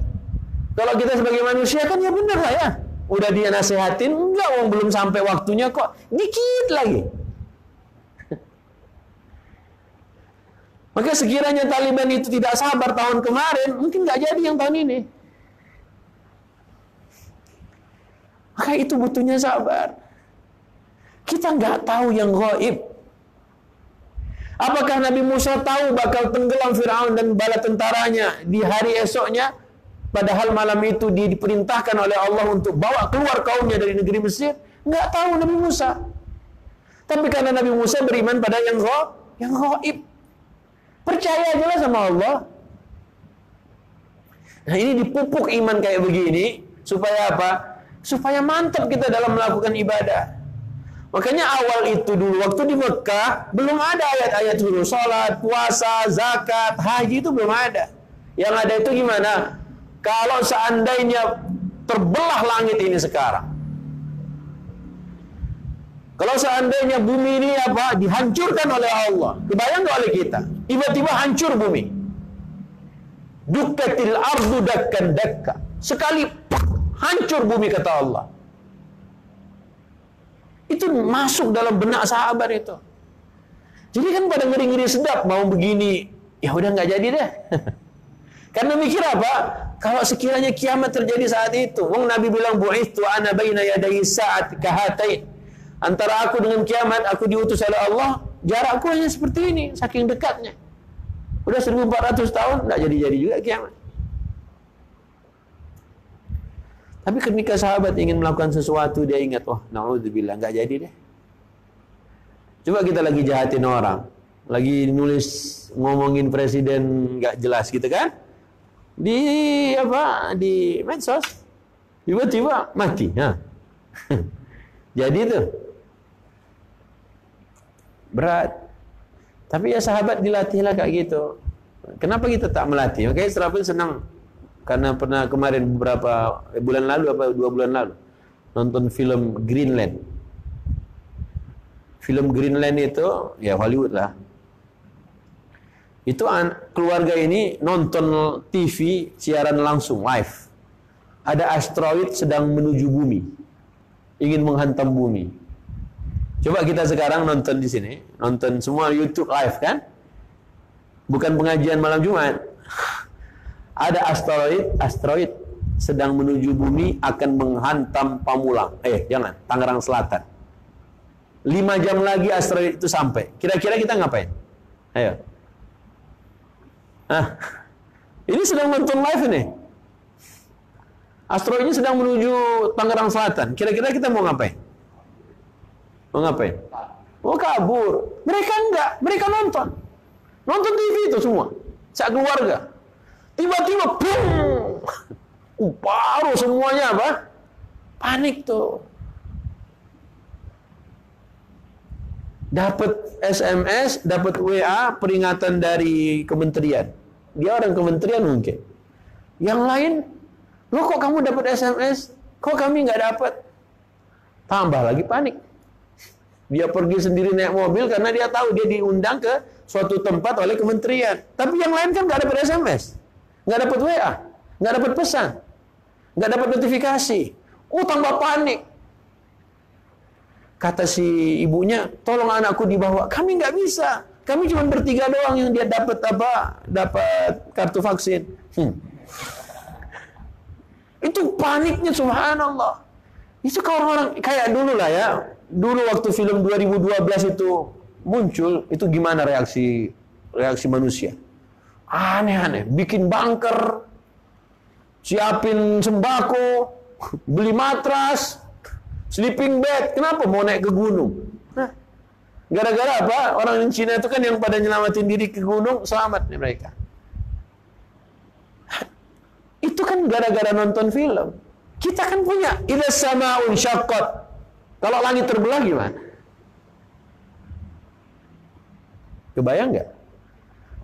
A: Kalau kita sebagai manusia kan ya benar lah ya. Udah dia nasihatin, enggak, orang belum sampai waktunya kok. Dikit lagi. Maka sekiranya Taliban itu tidak sabar tahun kemarin, mungkin nggak jadi yang tahun ini. Maka itu butuhnya sabar. Kita nggak tahu yang gaib. Apakah Nabi Musa tahu bakal tenggelam Fir'aun dan bala tentaranya di hari esoknya? Padahal malam itu dia diperintahkan oleh Allah untuk bawa keluar kaumnya dari negeri Mesir. Nggak tahu Nabi Musa. Tapi karena Nabi Musa beriman pada yang gaib. Percaya aja lah sama Allah. Nah, ini dipupuk iman kayak begini. Supaya apa? Supaya mantap kita dalam melakukan ibadah. Makanya awal itu dulu, waktu di Mekah, belum ada ayat-ayat suruh sholat, puasa, zakat, haji, itu belum ada. Yang ada itu gimana? Kalau seandainya terbelah langit ini sekarang, kalau seandainya bumi ini dihancurkan oleh Allah, kebayang nggak oleh kita? Tiba-tiba hancur bumi. Dukkatil ardu dakkan dakka. Sekali hancur bumi kata Allah. Itu masuk dalam benak sahabat itu. Jadi kan pada ngeri-ngeri sedap mau begini, ya udah nggak jadi deh. Karena mikir apa? Kalau sekiranya kiamat terjadi saat itu, wong Nabi bilang bu'ithu ana baina yaday sa'at kahatain. Antara aku dengan kiamat, aku diutus oleh Allah, jarakku hanya seperti ini, saking dekatnya. Udah 1400 tahun, nggak jadi-jadi juga kiamat. Tapi ketika sahabat ingin melakukan sesuatu, dia ingat, na'udzubillah, nggak jadi deh. Coba kita lagi jahatin orang, lagi nulis ngomongin presiden nggak jelas gitu kan, di medsos, tiba-tiba mati. Jadi itu berat. Tapi ya sahabat dilatihlah kayak gitu. Kenapa kita tak melatih? Makanya Israfil senang karena pernah kemarin beberapa bulan lalu 2 bulan lalu nonton film Greenland. Film Greenland itu ya Hollywood lah. Itu keluarga ini nonton TV siaran langsung live. Ada asteroid sedang menuju bumi, ingin menghantam bumi. Coba kita sekarang nonton di sini, nonton semua YouTube live kan? Bukan pengajian malam Jumat. Ada asteroid sedang menuju bumi akan menghantam Pamulang. Jangan, Tangerang Selatan. 5 jam lagi asteroid itu sampai. Kira-kira kita ngapain? Ayo. Ini sedang nonton live ini. Asteroidnya sedang menuju Tangerang Selatan. Kira-kira kita mau ngapain? Mau ngapain? Mau kabur. Mereka enggak. Mereka nonton. Nonton TV itu semua. Sak keluarga. Tiba-tiba, boom! Baru semuanya apa? Panik tuh. Dapat SMS, dapat WA, peringatan dari kementerian. Dia orang kementerian mungkin. Yang lain, loh kok kamu dapat SMS? Kok kami nggak dapat? Tambah lagi panik. Dia pergi sendiri naik mobil karena dia tahu dia diundang ke suatu tempat oleh kementerian. Tapi yang lain kan nggak dapat SMS, nggak dapat WA, nggak dapat pesan, nggak dapat notifikasi. Tambah panik. Kata si ibunya, tolong anakku dibawa. Kami nggak bisa. Kami cuma bertiga doang yang dia dapat kartu vaksin. Itu paniknya subhanallah. Itu kalau orang kayak dulu lah ya. Dulu waktu film 2012 itu muncul, itu gimana reaksi manusia? Aneh-aneh, bikin bunker, siapin sembako, beli matras, sleeping bag. Kenapa mau naik ke gunung? Gara-gara apa? Orang Cina itu kan yang pada nyelamatin diri ke gunung, selamat nih mereka. Itu kan gara-gara nonton film. Kita kan punya idza samaa'un syaqqat. Kalau langit terbelah gimana? Kebayang nggak?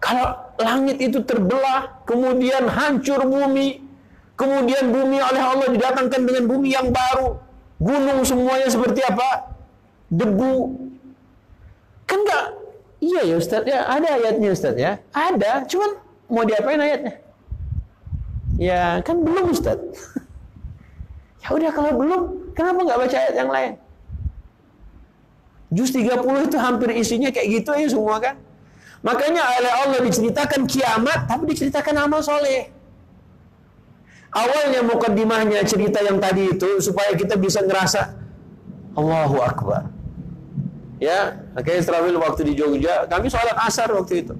A: Kalau langit itu terbelah, kemudian hancur bumi, kemudian bumi oleh Allah didatangkan dengan bumi yang baru, gunung semuanya seperti apa? Debu. Kan nggak? Iya ya Ustaz ya, ada ayatnya Ustaz ya. Ada, cuman mau diapain ayatnya? Ya kan belum Ustaz. Ya udah kalau belum, kenapa nggak baca ayat yang lain? Juz 30 itu hampir isinya kayak gitu aja semua kan. Makanya oleh Allah diceritakan kiamat, tapi diceritakan amal soleh. Awalnya mukaddimahnya cerita yang tadi itu supaya kita bisa ngerasa Allahu Akbar. Ya, makanya Israfil waktu di Jogja, kami sholat asar waktu itu.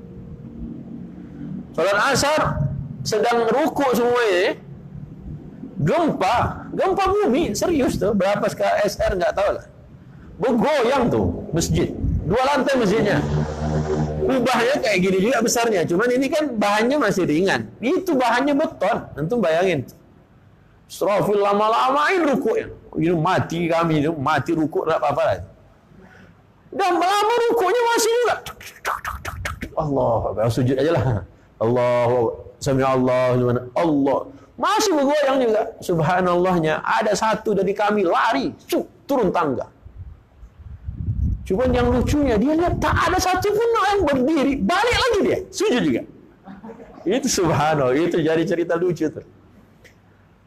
A: Sholat asar sedang ruku semuanya. Gempa bumi, serius tuh, berapa SR nggak tahu lah. Bergoyang tuh masjid, 2 lantai masjidnya. Kubahnya kayak gini juga besarnya, cuman ini kan bahannya masih ringan. Itu bahannya beton, antum bayangin. Israfil lama-lamain rukuknya. Ini mati kami, mati rukuk enggak apa-apa lah. Dan lama rukuknya masih juga. Allah, sujud aja lah. Allahu sami Allah. Masih bergoyang juga. Subhanallahnya, ada satu dari kami lari, turun tangga. Cuman yang lucunya, dia lihat tak ada satu pun yang berdiri, balik lagi dia, sujud juga. Itu subhanallah, itu jadi cerita lucu tuh.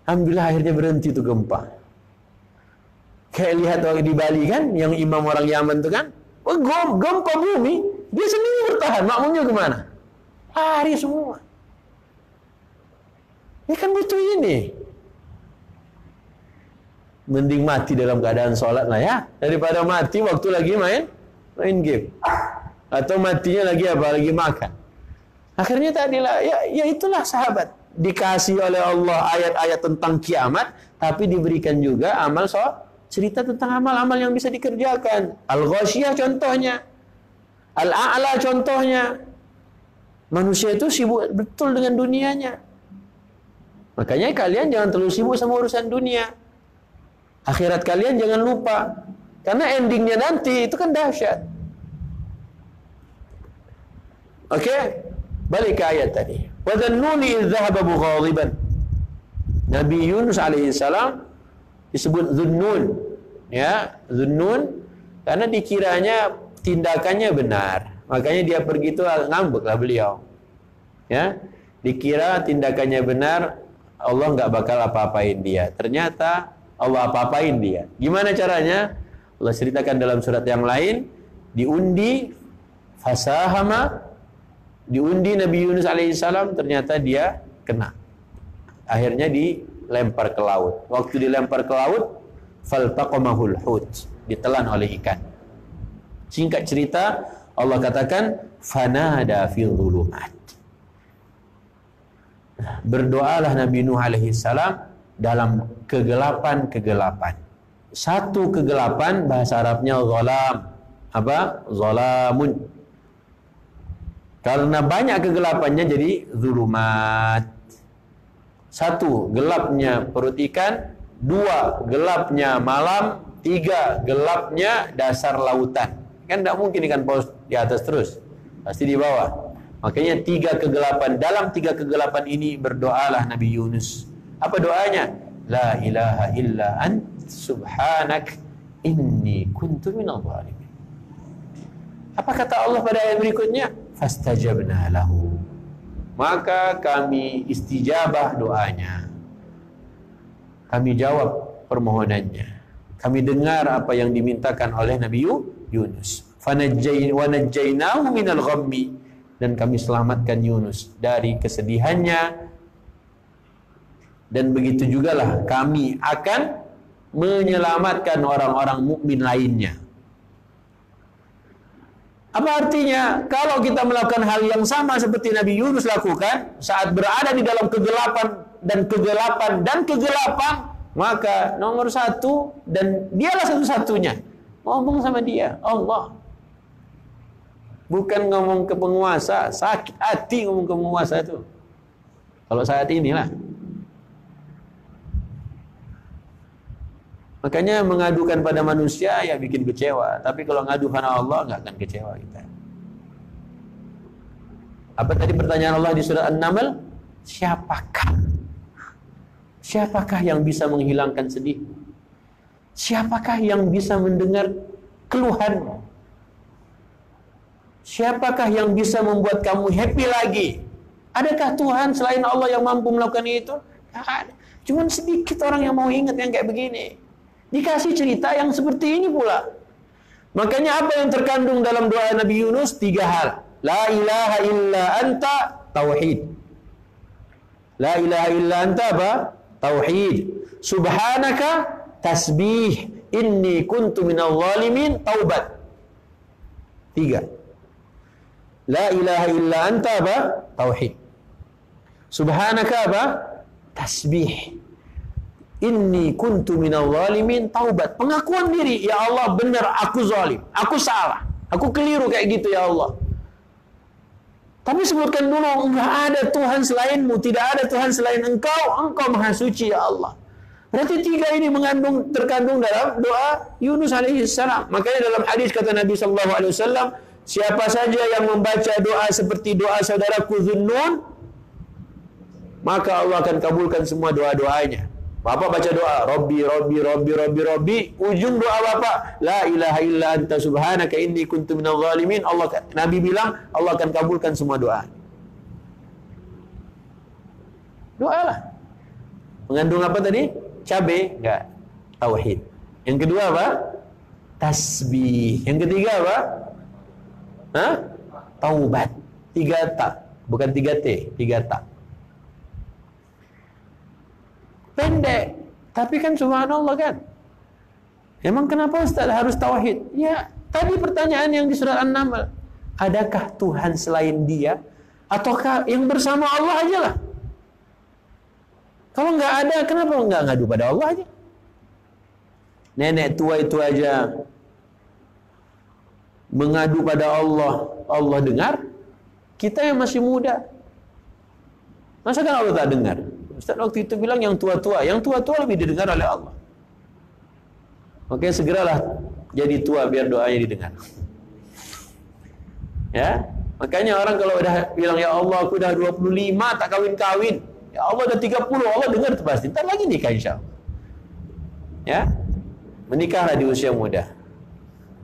A: Alhamdulillah akhirnya berhenti tuh gempa. Kayak lihat waktu di Bali kan, yang imam orang Yaman tuh kan, gempa bumi, dia sendiri bertahan, makmumnya kemana? Lari semua. Ini kan butuh ini. Mending mati dalam keadaan sholat lah ya, daripada mati waktu lagi main game, atau matinya lagi apa, lagi makan. Akhirnya tadilah ya itulah sahabat, dikasih oleh Allah ayat-ayat tentang kiamat, tapi diberikan juga amal cerita tentang amal-amal yang bisa dikerjakan. Al-Ghasyiyah contohnya, Al-A'la contohnya. Manusia itu sibuk betul dengan dunianya. Makanya kalian jangan terlalu sibuk sama urusan dunia. Akhirat kalian jangan lupa. Karena endingnya nanti itu kan dahsyat. Oke? Balik ke ayat tadi. Wa dhannuni idh dhahaba mughadiban. Nabi Yunus alaihissalam disebut Dhunnun. Ya, Dhunnun karena dikiranya tindakannya benar. Makanya dia pergi itu ngambeklah beliau. Ya, dikira tindakannya benar, Allah nggak bakal apa-apain dia. Ternyata Allah apa-apain dia. Gimana caranya? Allah ceritakan dalam surat yang lain, diundi fasahama, diundi Nabi Yunus alaihissalam, ternyata dia kena. Akhirnya dilempar ke laut. Waktu dilempar ke laut, faltaqamahul hut, ditelan oleh ikan. Singkat cerita, Allah katakan fanada fil dhulumat. Berdoalah Nabi Nuh alaihi salam dalam kegelapan-kegelapan. Satu kegelapan bahasa Arabnya zalam. Apa? Zalamun. Karena banyak kegelapannya jadi zulumat. Satu, gelapnya perut ikan. Dua, gelapnya malam. Tiga, gelapnya dasar lautan. Kan tidak mungkin ikan paus di atas terus, pasti di bawah. Makanya tiga kegelapan. Dalam tiga kegelapan ini berdoalah Nabi Yunus. Apa doanya? La ilaha illa ant subhanak inni kuntu minal zalimin. Apa kata Allah pada ayat berikutnya? Fastajabna lahu. Maka kami istijabah doanya. Kami jawab permohonannya. Kami dengar apa yang dimintakan oleh Nabi Yunus. Fanajjaynahu minal ghammi, dan kami selamatkan Yunus dari kesedihannya. Dan begitu jugalah kami akan menyelamatkan orang-orang mukmin lainnya. Apa artinya? Kalau kita melakukan hal yang sama seperti Nabi Yunus lakukan saat berada di dalam kegelapan, maka nomor satu, dan dialah satu-satunya, ngomong sama dia, Allah. Bukan ngomong ke penguasa, sakit hati ngomong ke penguasa itu. Kalau saat inilah. Makanya mengadukan pada manusia ya bikin kecewa. Tapi kalau ngadu pada Allah nggak akan kecewa kita. Apa tadi pertanyaan Allah di surat An-Naml? Siapakah yang bisa menghilangkan sedih? Siapakah yang bisa mendengar keluhanmu? Siapakah yang bisa membuat kamu happy lagi? Adakah Tuhan selain Allah yang mampu melakukan itu? Tidak ada. Cuma sedikit orang yang mau ingat yang kayak begini. Dikasih cerita yang seperti ini pula. Makanya apa yang terkandung dalam doa Nabi Yunus? 3 hal. La ilaha illa anta, tauhid. La ilaha illa anta apa? Tauhid. Subhanaka, tasbih. Inni kuntu minal zalimin, taubat. 3. La ilaha illa anta apa? Tauhid. Subhanaka apa? Tasbih. Inni kuntu minal zalimin, taubat. Pengakuan diri, ya Allah benar aku zalim, aku salah, aku keliru kayak gitu ya Allah. Tapi sebutkan dulu, enggak ada Tuhan selainmu, tidak ada Tuhan selain engkau maha suci ya Allah. Berarti 3 ini terkandung dalam doa Yunus alaihissalam. Makanya dalam hadis kata Nabi SAW, siapa saja yang membaca doa seperti doa saudaraku Dhunnun, maka Allah akan kabulkan semua doa-doanya. Bapak baca doa, Rabbi, ujung doa Bapak, La ilaha illa anta subhanaka inni kuntu minal zalimin. Nabi bilang, Allah akan kabulkan semua doa. Doalah. Mengandung apa tadi? Cabai? Enggak. Tauhid. Yang kedua apa? Tasbih. Yang ketiga apa? Taubat. 3 ta, bukan 3 t, 3 ta. Pendek, tapi kan subhanallah kan. Emang kenapa Ustaz harus tauhid? Ya, tadi pertanyaan yang di surat An-Naml. Adakah Tuhan selain dia? Ataukah yang bersama Allah aja lah? Kalau nggak ada, kenapa nggak ngadu pada Allah aja? Nenek tua itu aja mengadu pada Allah, Allah dengar. Kita yang masih muda, masa kan Allah tak dengar? Ustaz waktu itu bilang yang tua-tua lebih didengar oleh Allah. Oke, segeralah jadi tua biar doanya didengar. Ya, makanya orang kalau udah bilang ya Allah aku udah 25 tak kawin-kawin, ya Allah udah 30, Allah dengar itu pasti. Ntar lagi nikah insyaallah. Ya, menikahlah di usia muda.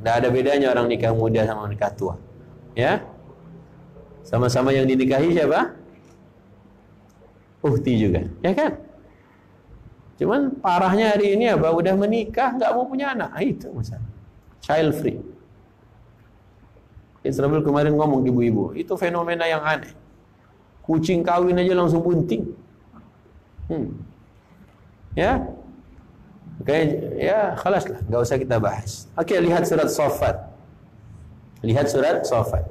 A: Tidak ada bedanya orang nikah muda sama nikah tua. Ya, sama-sama yang dinikahi siapa? Uhti juga, ya kan? Cuman parahnya hari ini apa? Udah menikah nggak mau punya anak, itu masalah. Child free. Israel kemarin ngomong ibu-ibu, itu fenomena yang aneh. Kucing kawin aja langsung bunting. Ya, oke, ya, khalas lah, nggak usah kita bahas. Oke, lihat surat Shaffat. Lihat surat Shaffat.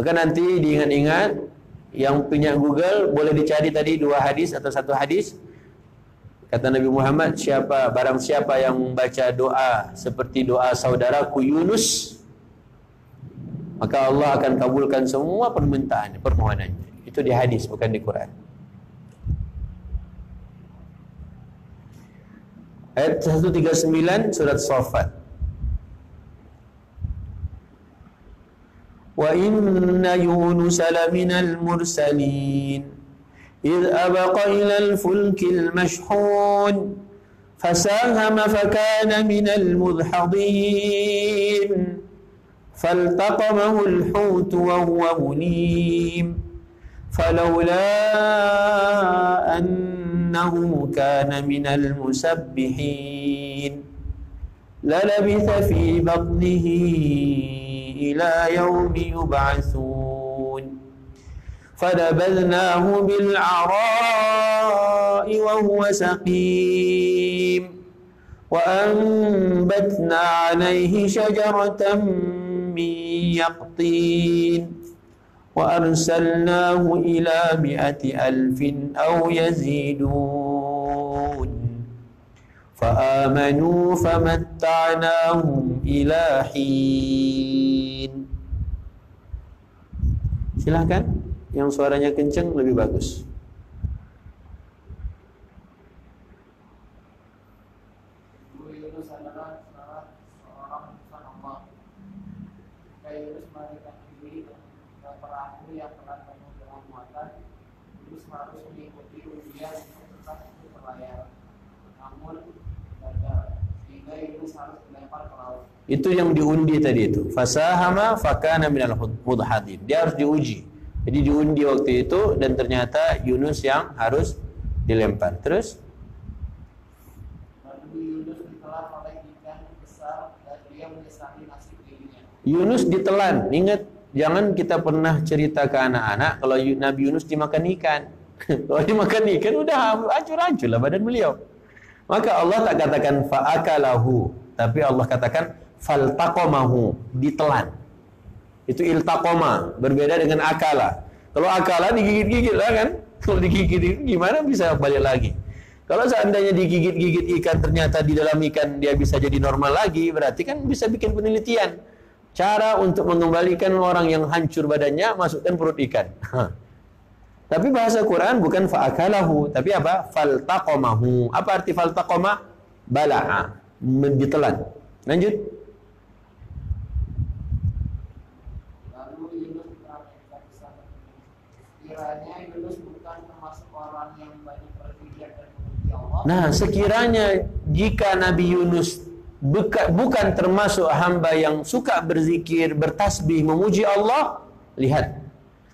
A: Maka nanti diingat-ingat. Yang punya Google boleh dicari tadi 2 hadis atau 1 hadis. Kata Nabi Muhammad, barang siapa yang membaca doa seperti doa saudaraku Yunus, maka Allah akan kabulkan semua permohonannya. Itu di hadis, bukan di Quran. Ayat 139 surat Shaffat. Wa inna Yunus laminal mursalin idh abaqa ilal fulkil mashhun fasahama fakana minal mudhadin faltaqamahu al-hut wa huwa mulim falawla annahu kana minal musabbihin lalabitha fi batnihi ila yaumi yub'atsun fanabadnahu bil'ara'i wa huwa saqim wa anbatna 'alayhi shajaratan min yaqtin wa arsalnahu ila 100,000 aw yazidun fa'amanu famatta'nahum ila hin. Silahkan, yang suaranya kenceng lebih bagus.
B: Yunus adalah salah seorang utusan Allah. Yunus melarikan diri ke perahu yang telah penuh dengan muatan. Yunus harus mengikuti ujian untuk tetap berlayar. Namun gagal, sehingga Yunus harus dilempar ke laut.
A: Itu yang diundi tadi itu. Fasahama fakana minal mudhadin. Dia harus diuji. Jadi diundi waktu itu dan ternyata Yunus yang harus dilempar. Terus
B: lalu Yunus ditelan oleh ikan besar dan dia menyesali nasib dirinya.
A: Yunus ditelan. Ingat, jangan kita pernah cerita ke anak-anak kalau Nabi Yunus dimakan ikan. Kalau dimakan ikan udah hancur-hancur lah badan beliau. Maka Allah tak katakan fa'akalahu, tapi Allah katakan faltaqamahu, ditelan. Itu iltaqama, berbeda dengan akala. Kalau akala digigit-gigit lah kan. Kalau digigit gimana bisa balik lagi? Kalau seandainya digigit-gigit ikan ternyata di dalam ikan dia bisa jadi normal lagi, berarti kan bisa bikin penelitian. Cara untuk mengembalikan orang yang hancur badannya, masukkan perut ikan. Tapi bahasa Quran bukan fa'akalahu, tapi apa? Faltaqamahu. Apa arti faltaqama? Bala'a, ditelan. Lanjut.
B: Lalu Yunus berkata, kiranya Yunus bukan termasuk orang yang banyak berzikir dan memuji Allah.
A: Nah, sekiranya jika Nabi Yunus bukan termasuk hamba yang suka berzikir, bertasbih, memuji Allah, lihat.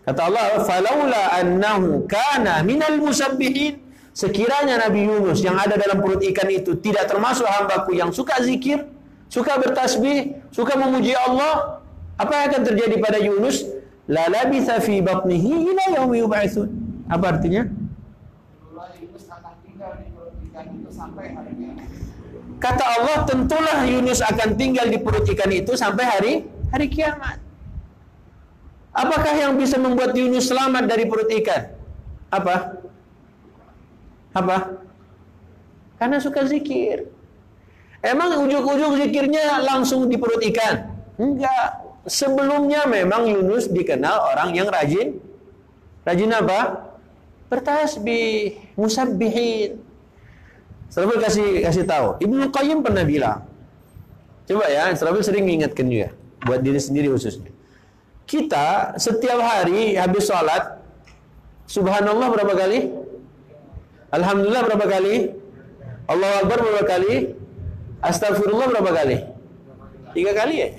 A: Kata Allah, falaula annahu kana minal musabbihin. Sekiranya Nabi Yunus yang ada dalam perut ikan itu tidak termasuk hambaku yang suka zikir, suka bertasbih, suka memuji Allah, apa yang akan terjadi pada Yunus? La labitha fi batnihi ila yaumi yub'atsun. Apa artinya?
B: Yunus akan tinggal di perut ikan itu sampai hari kiamat.
A: Kata Allah, tentulah Yunus akan tinggal di perut ikan itu sampai hari kiamat. Apakah yang bisa membuat Yunus selamat dari perut ikan? Apa? Karena suka zikir. Emang ujung-ujung zikirnya langsung di perut ikan? Enggak. sebelumnya memang Yunus dikenal orang yang rajin apa? Bertasbih, musabbihin. Serabil kasih tahu. Ibnu Qayyim pernah bilang, coba ya, Serabil sering mengingatkan juga buat diri sendiri khususnya. Kita setiap hari habis sholat, subhanallah berapa kali? Alhamdulillah berapa kali? Allahu Akbar berapa kali? Astagfirullah berapa kali? 3 kali ya?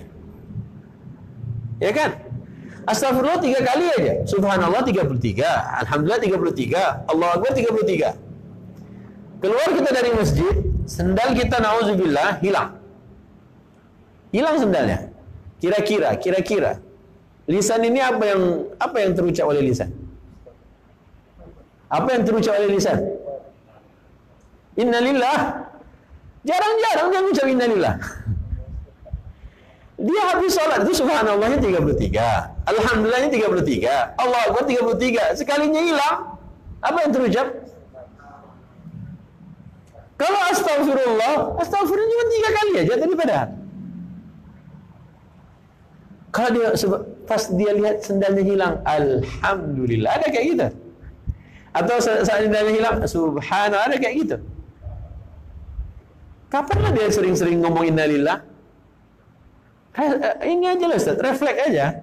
A: Ya kan? Astagfirullah 3 kali aja. Subhanallah 33, Alhamdulillah 33, Allahu Akbar 33. Keluar kita dari masjid, sendal kita na'udzubillah hilang. Hilang sendalnya. Kira-kira lisan ini apa yang terucap oleh lisan? Apa yang terucap oleh lisan? Innalillah. Jarang-jarang dia mengucap innalillah. Dia habis sholat itu subhanallahnya 33, alhamdulillahnya 33, Allah Akbar 33. Sekalinya hilang, apa yang terucap? Kalau astagfirullah cuma 3 kali aja tadi padahal. Kalau dia pas dia lihat sendalnya hilang, alhamdulillah, ada kayak gitu. Atau saat sendalnya hilang, subhanallah, ada kayak gitu. Kapan dia sering-sering ngomong innalillah? Ini aja lah Ustaz, refleks aja.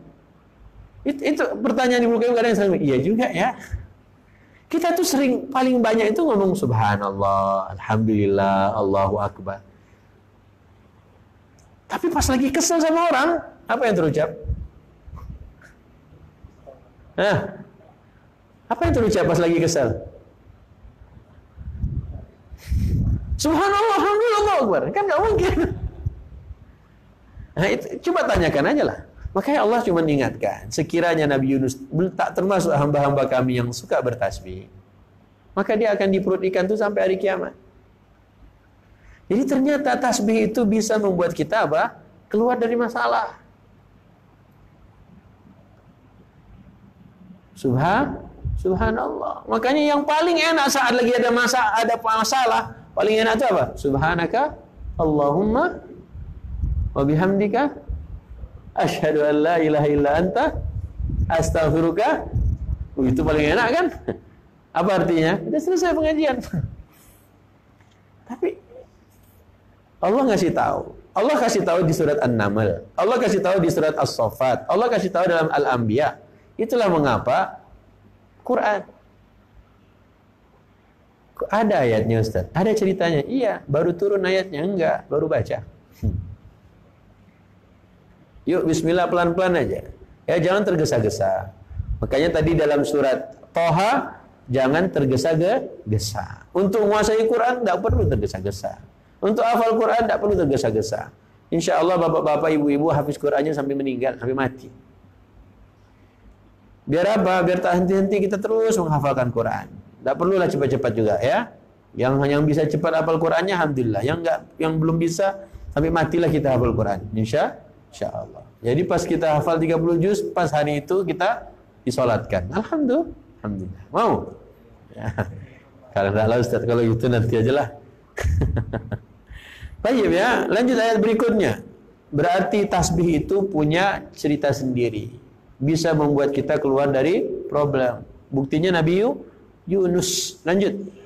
A: Itu pertanyaan Ibnu Qayyim kadang sering, iya juga ya. Kita tuh sering, paling banyak itu ngomong subhanallah, alhamdulillah, Allahu Akbar. Tapi pas lagi kesel sama orang, apa yang terucap? Apa yang terucap pas lagi kesel? Subhanallah, alhamdulillah, Allahu Akbar. Kan nggak mungkin. Nah, itu, coba tanyakan aja lah. Makanya Allah cuma ingatkan, sekiranya Nabi Yunus tak termasuk hamba-hamba kami yang suka bertasbih, maka dia akan di perut ikan itu sampai hari kiamat. Jadi ternyata tasbih itu bisa membuat kita apa? Keluar dari masalah. Subhanallah. Makanya yang paling enak saat lagi ada masalah, paling enak itu apa? Subhanaka Allahumma wa bihamdika asyhadu an la ilaha illa anta astaghfiruka. Itu paling enak kan? Apa artinya? Sudah selesai pengajian. Tapi Allah ngasih tahu. Allah kasih tahu di surat An-Naml. Allah kasih tahu di surat As-Saffat. Allah kasih tahu dalam Al-Anbiya. Itulah mengapa Quran ada ayatnya Ustaz. Ada ceritanya. Iya, baru turun ayatnya. Enggak, baru baca. Yuk bismillah pelan-pelan aja. Ya jangan tergesa-gesa. Makanya tadi dalam surat Toha jangan tergesa-gesa. Untuk menguasai Quran tidak perlu tergesa-gesa. Untuk hafal Quran tidak perlu tergesa-gesa. Insya Allah bapak-bapak, ibu-ibu hafiz Qurannya sampai meninggal, sampai mati. Biar apa? Biar tak henti-henti kita terus menghafalkan Quran. Tidak perlulah cepat-cepat juga ya. Yang bisa cepat hafal Qurannya alhamdulillah. Yang belum bisa sampai matilah kita hafal Quran. Insya Allah. Jadi pas kita hafal 30 juz, pas hari itu kita disolatkan. Alhamdulillah. Mau? Ya. Kalau tidak lah Ustaz, kalau gitu nanti aja lah. Baik ya, lanjut ayat berikutnya. Berarti tasbih itu punya cerita sendiri. Bisa membuat kita keluar dari problem. Buktinya Nabi Yunus. Lanjut.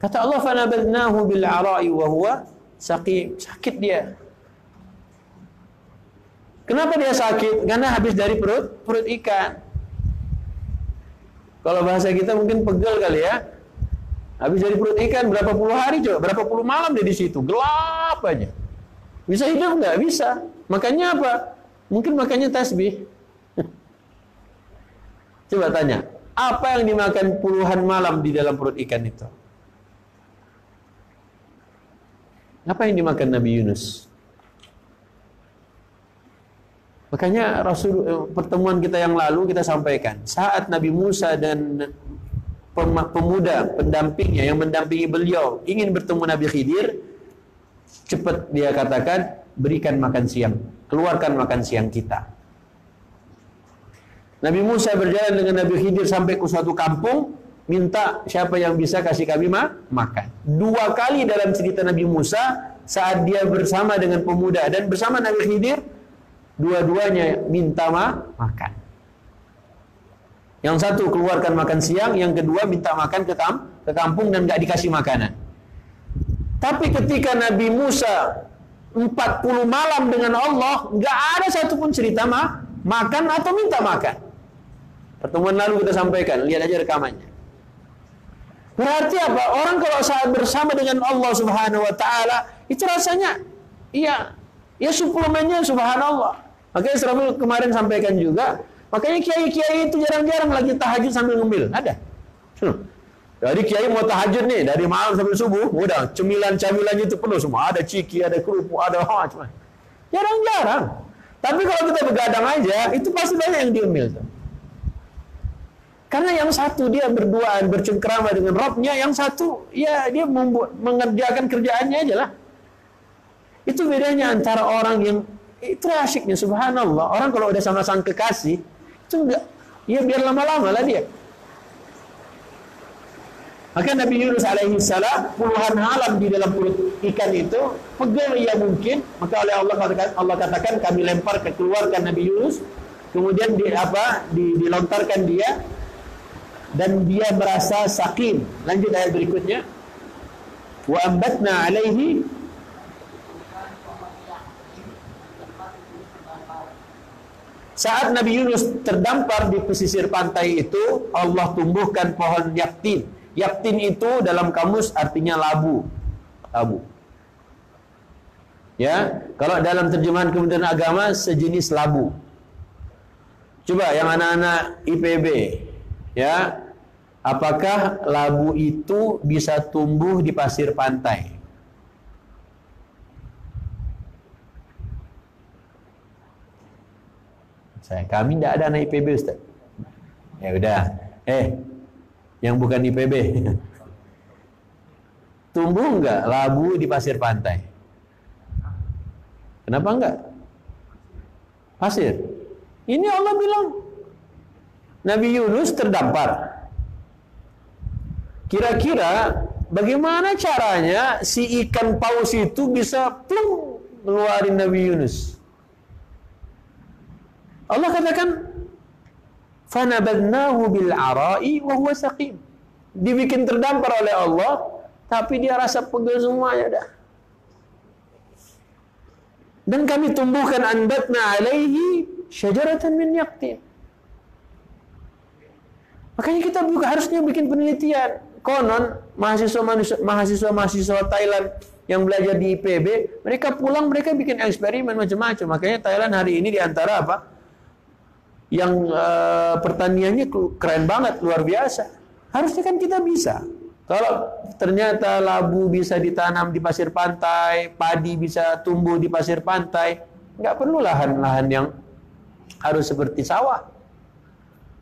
A: Kata Allah, "Fanabadnahu bil 'ara'i wa huwa saqim." Sakit dia. Kenapa dia sakit? Karena habis dari perut ikan. Kalau bahasa kita mungkin pegel kali ya. Habis dari perut ikan berapa puluh hari coba, berapa puluh malam dia di situ, gelap aja. Bisa hidup nggak? Bisa. Makanya apa? Mungkin makanya tasbih. Coba tanya, apa yang dimakan puluhan malam di dalam perut ikan itu? Apa yang dimakan Nabi Yunus? Makanya pertemuan kita yang lalu kita sampaikan, saat Nabi Musa dan pemuda pendampingnya yang mendampingi beliau ingin bertemu Nabi Khidir, cepat dia katakan, berikan makan siang, keluarkan makan siang kita. Nabi Musa berjalan dengan Nabi Khidir sampai ke suatu kampung, minta siapa yang bisa kasih kami makan. 2 kali dalam cerita Nabi Musa saat dia bersama dengan pemuda dan bersama Nabi Khidir, dua-duanya minta makan. Yang satu keluarkan makan siang, yang kedua minta makan ke kampung dan gak dikasih makanan. Tapi ketika Nabi Musa 40 malam dengan Allah, gak ada satupun cerita makan atau minta makan. Pertemuan lalu kita sampaikan, lihat aja rekamannya. Berarti apa? Orang kalau saat bersama dengan Allah Subhanahu wa taala, itu rasanya ya suplemennya subhanallah. Makanya Israfil kemarin sampaikan juga, makanya kiai-kiai itu jarang-jarang lagi tahajud sambil ngemil. Ada. Jadi kiai mau tahajud nih dari malam sampai subuh, udah cemilan-camilannya itu penuh semua. Ada ciki, ada kerupuk, ada macam. Jarang-jarang. Tapi kalau kita begadang aja, itu pasti banyak yang diemil tuh. Karena yang satu dia berduaan, bercengkrama dengan Rabbnya, yang satu ya dia mengerjakan kerjaannya aja lah. Itu bedanya antara orang yang itu asyiknya subhanallah. Orang kalau udah sama-sama kekasih itu enggak, ya biar lama-lama lah dia. Maka Nabi Yunus alaihi salam puluhan halam di dalam perut ikan itu, pegel ia mungkin, maka oleh Allah katakan kami lempar keluarkan Nabi Yunus, kemudian dilontarkan dia dan dia merasa sakin. Lanjut ayat berikutnya. Wa ambatna alaihi, saat Nabi Yunus terdampar di pesisir pantai itu, Allah tumbuhkan pohon yaktin. Yaktin itu dalam kamus artinya labu. Labu. Ya, kalau dalam terjemahan Kementerian Agama sejenis labu. Coba yang anak-anak IPB, ya, apakah labu itu bisa tumbuh di pasir pantai? Kami tidak ada anak IPB, Ustaz. Ya udah, yang bukan IPB, tumbuh enggak labu di pasir pantai? Kenapa enggak? Pasir. Ini Allah bilang Nabi Yunus terdampar. Kira-kira bagaimana caranya si ikan paus itu bisa plung ngeluarin Nabi Yunus? Allah katakan fanabadnahu bil ara'i wa huwa saqim. Dibikin terdampar oleh Allah, tapi dia rasa pegel semuanya dah. Dan kami tumbuhkan anbatna alaihi syajaratan min yaqtin. Makanya kita harusnya bikin penelitian. Konon mahasiswa Thailand yang belajar di IPB, mereka pulang mereka bikin eksperimen macam-macam. Makanya Thailand hari ini diantara apa? Yang pertaniannya keren banget, luar biasa. Harusnya kan kita bisa. Kalau ternyata labu bisa ditanam di pasir pantai, padi bisa tumbuh di pasir pantai, nggak perlu lahan-lahan yang harus seperti sawah.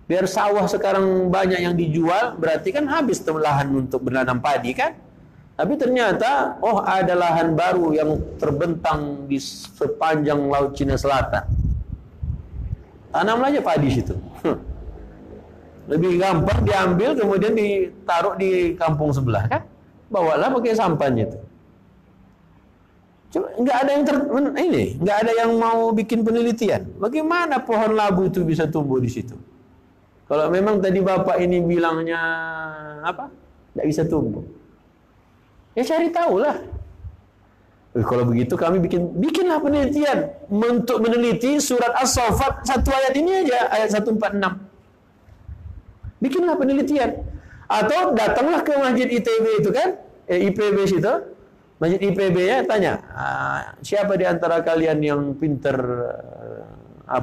A: Biar sawah sekarang banyak yang dijual, berarti kan habis lahan untuk menanam padi kan? Tapi ternyata, ada lahan baru yang terbentang di sepanjang Laut Cina Selatan. Tanam aja padi situ. Lebih gampang diambil kemudian ditaruh di kampung sebelah kan? Bawalah pakai sampahnya itu. Cuma nggak ada yang nggak ada yang mau bikin penelitian. Bagaimana pohon labu itu bisa tumbuh di situ? Kalau memang tadi Bapak ini bilangnya apa? Nggak bisa tumbuh. Ya cari tahu lah. Kalau begitu kami bikinlah penelitian untuk meneliti surat As-Saffat satu ayat ini aja, ayat 146. Bikinlah penelitian. Atau datanglah ke Masjid ITB itu kan, IPB situ, Masjid IPB-nya tanya, siapa di antara kalian yang pinter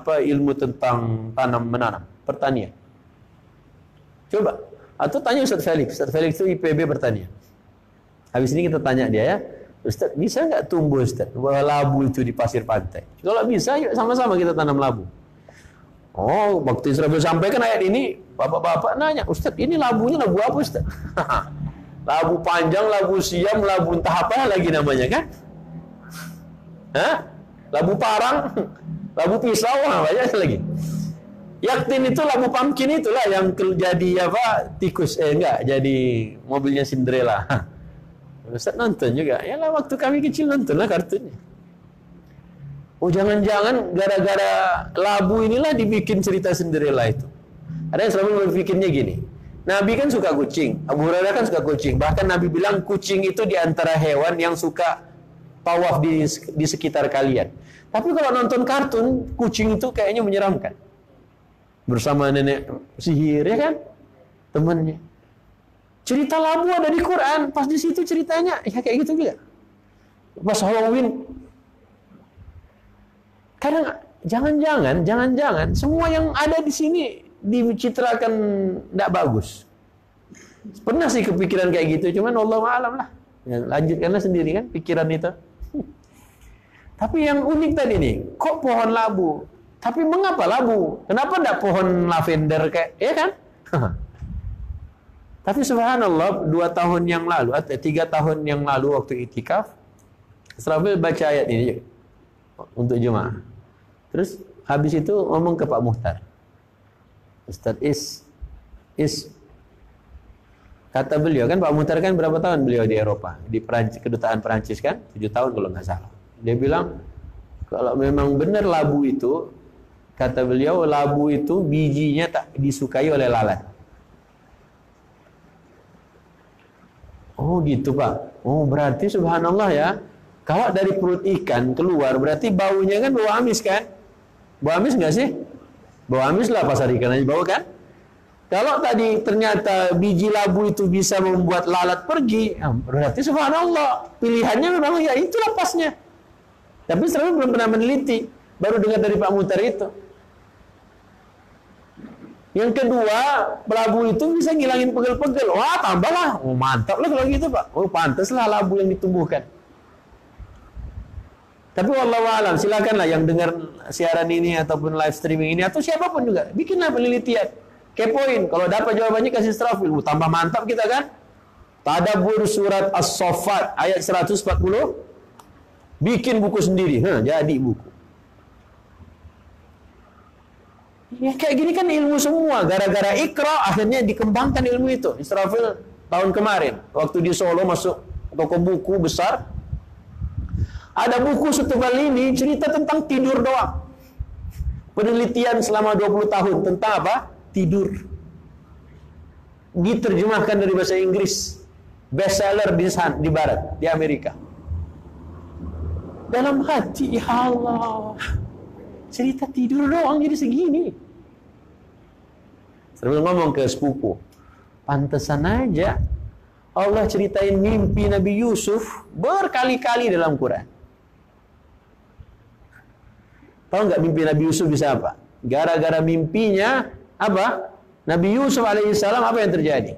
A: ilmu tentang tanam menanam, pertanian? Coba. Atau tanya Ustaz Felix. Ustaz Felix itu IPB pertanian. Habis ini kita tanya dia ya, Ustaz, bisa nggak tumbuh Ustaz labu itu di pasir pantai? Kalau bisa, yuk sama-sama kita tanam labu. Waktu Israfil sampaikan ayat ini, bapak-bapak nanya, Ustaz, ini labunya labu apa Ustaz? Labu panjang, labu siam, labu entah apa lagi namanya kan? Labu parang, labu pisau, banyak lagi. Yaktin itu labu pumpkin itulah yang jadi apa tikus enggak jadi mobilnya Cinderella. Ustaz nonton juga. Yalah waktu kami kecil nontonlah kartunnya. Oh jangan-jangan gara-gara labu inilah dibikin cerita Cinderella itu. Ada yang selalu berpikirnya gini. Nabi kan suka kucing, Abu Hurairah kan suka kucing. Bahkan Nabi bilang kucing itu di antara hewan yang suka tawaf di sekitar kalian. Tapi kalau nonton kartun, kucing itu kayaknya menyeramkan. Bersama nenek sihir ya kan, temannya. Cerita labu ada di Quran, pas di situ ceritanya ya kayak gitu juga. Pas Halloween, kadang jangan-jangan semua yang ada di sini dicitrakan tidak bagus. Pernah sih kepikiran kayak gitu, cuman Allah alam lah. Ya, lanjutkanlah sendiri kan pikiran itu. Tapi yang unik tadi nih, kok pohon labu? Tapi mengapa labu? Kenapa tidak pohon lavender kayak, ya kan? Tapi subhanallah 2 tahun yang lalu atau 3 tahun yang lalu waktu itikaf, Israfil baca ayat ini untuk jemaah. Terus habis itu ngomong ke Pak Muhtar. Ustaz Is kata beliau kan, Pak Muhtar kan berapa tahun beliau di Eropa, di Perancis, kedutaan Perancis kan 7 tahun kalau nggak salah. Dia bilang kalau memang benar labu itu, kata beliau labu itu bijinya tak disukai oleh lalat. Oh gitu Pak. Oh berarti subhanallah ya, kalau dari perut ikan keluar berarti baunya kan bau amis kan? Bau amis nggak sih? Bau amis lah, pasar ikan aja bau kan? Kalau tadi ternyata biji labu itu bisa membuat lalat pergi, berarti subhanallah pilihannya memang ya itulah pasnya. Tapi selalu belum pernah meneliti, baru dengar dari Pak Muhtar itu. Yang kedua, labu itu bisa ngilangin pegel-pegel. Wah tambahlah, oh, mantap lah kalau gitu Pak. Oh pantaslah labu yang ditumbuhkan. Tapi wallahu alam, silakanlah yang dengar siaran ini ataupun live streaming ini atau siapapun juga, bikinlah penelitian, kepoin. Kalau dapat jawabannya kasih Israfil, tambah mantap kita kan. Tadabbur surat As-Saffat ayat 140, bikin buku sendiri, jadi buku. Ya kayak gini kan ilmu semua, gara-gara Iqra akhirnya dikembangkan ilmu itu. Israfil tahun kemarin waktu di Solo masuk toko buku besar. Ada buku setebal ini cerita tentang tidur doang. Penelitian selama 20 tahun tentang apa? Tidur. Diterjemahkan dari bahasa Inggris. Bestseller di barat, di Amerika. Dalam hati, ya Allah. Cerita tidur doang jadi segini. Sambil ngomong ke sepupu. Pantesan aja Allah ceritain mimpi Nabi Yusuf berkali-kali dalam Quran. Tahu nggak mimpi Nabi Yusuf bisa apa? Gara-gara mimpinya apa? Nabi Yusuf alaihissalam apa yang terjadi?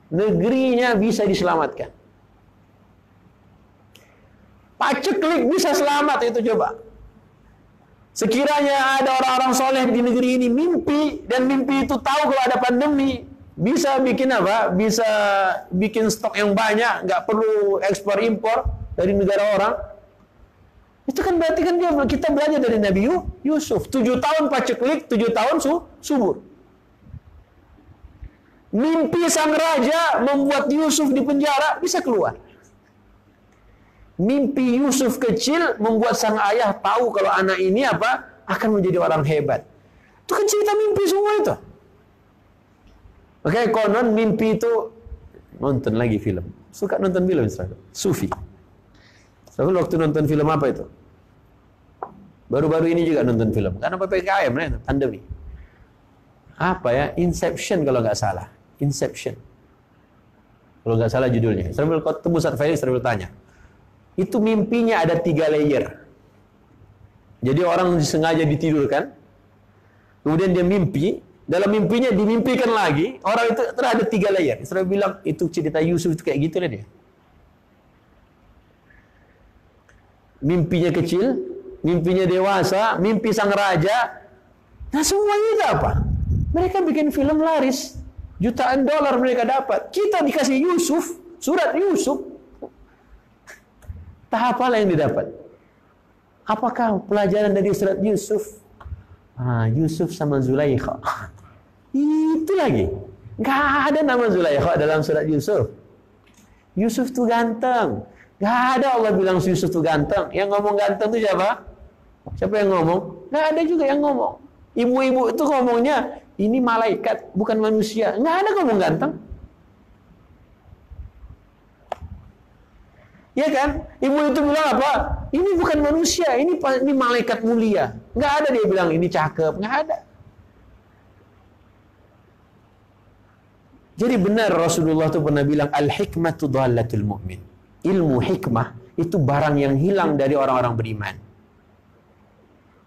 A: Negerinya bisa diselamatkan. Paceklik bisa selamat itu coba. Sekiranya ada orang-orang soleh di negeri ini mimpi, dan mimpi itu tahu kalau ada pandemi, bisa bikin apa? Bisa bikin stok yang banyak, nggak perlu ekspor impor dari negara orang. Itu kan berarti kan kita belajar dari Nabi Yusuf. 7 tahun paceklik, 7 tahun subur. Mimpi sang raja membuat Yusuf di penjara, bisa keluar. Mimpi Yusuf kecil membuat sang ayah tahu kalau anak ini apa akan menjadi orang hebat. Itu kan cerita mimpi semua itu. Oke, konon mimpi itu nonton lagi film. Suka nonton film, Sufi. Waktu nonton film apa itu? Baru-baru ini juga nonton film. Karena PPKM, pandemi. Apa ya? Inception kalau nggak salah. Inception. Kalau nggak salah judulnya. Kalau ketemu Ustaz Faisal, saya tanya. Itu mimpinya ada 3 layer. Jadi orang sengaja ditidurkan. Kemudian dia mimpi. Dalam mimpinya dimimpikan lagi. Orang itu terus ada 3 layer. Saya bilang, itu cerita Yusuf itu kayak gitu lah dia. Mimpinya kecil, mimpinya dewasa, mimpi sang raja. Nah semuanya itu apa? Mereka bikin film laris. Jutaan dolar mereka dapat. Kita dikasih Yusuf, surat Yusuf. Tahap apa yang didapat? Apakah pelajaran dari surat Yusuf Yusuf sama Zulaikha. Itu lagi. Nggak ada nama Zulaikha dalam surat Yusuf. Yusuf tuh ganteng. Nggak ada Allah bilang Yusuf tuh ganteng. Yang ngomong ganteng itu siapa? Siapa yang ngomong? Nggak ada juga yang ngomong. Ibu-ibu itu ngomongnya, ini malaikat, bukan manusia. Nggak ada ngomong ganteng. Ya kan? Ibu itu bilang apa? Ini bukan manusia, ini malaikat mulia. Nggak ada dia bilang ini cakep, nggak ada. Jadi benar Rasulullah itu pernah bilang al-hikmatu dhallatul mu'min. Ilmu hikmah itu barang yang hilang dari orang-orang beriman.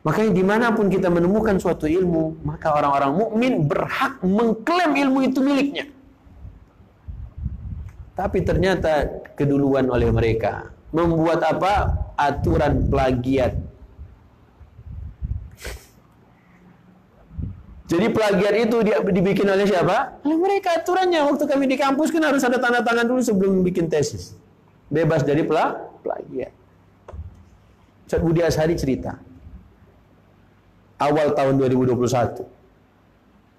A: Makanya dimanapun kita menemukan suatu ilmu, maka orang-orang mukmin berhak mengklaim ilmu itu miliknya. Tapi ternyata keduluan oleh mereka membuat apa? Aturan plagiat. Jadi plagiat itu dibikin oleh siapa? Oleh mereka aturannya. Waktu kami di kampus kan harus ada tanda tangan dulu sebelum bikin tesis. Bebas dari plagiat. Ustaz Budi Ashari cerita. Awal tahun 2021.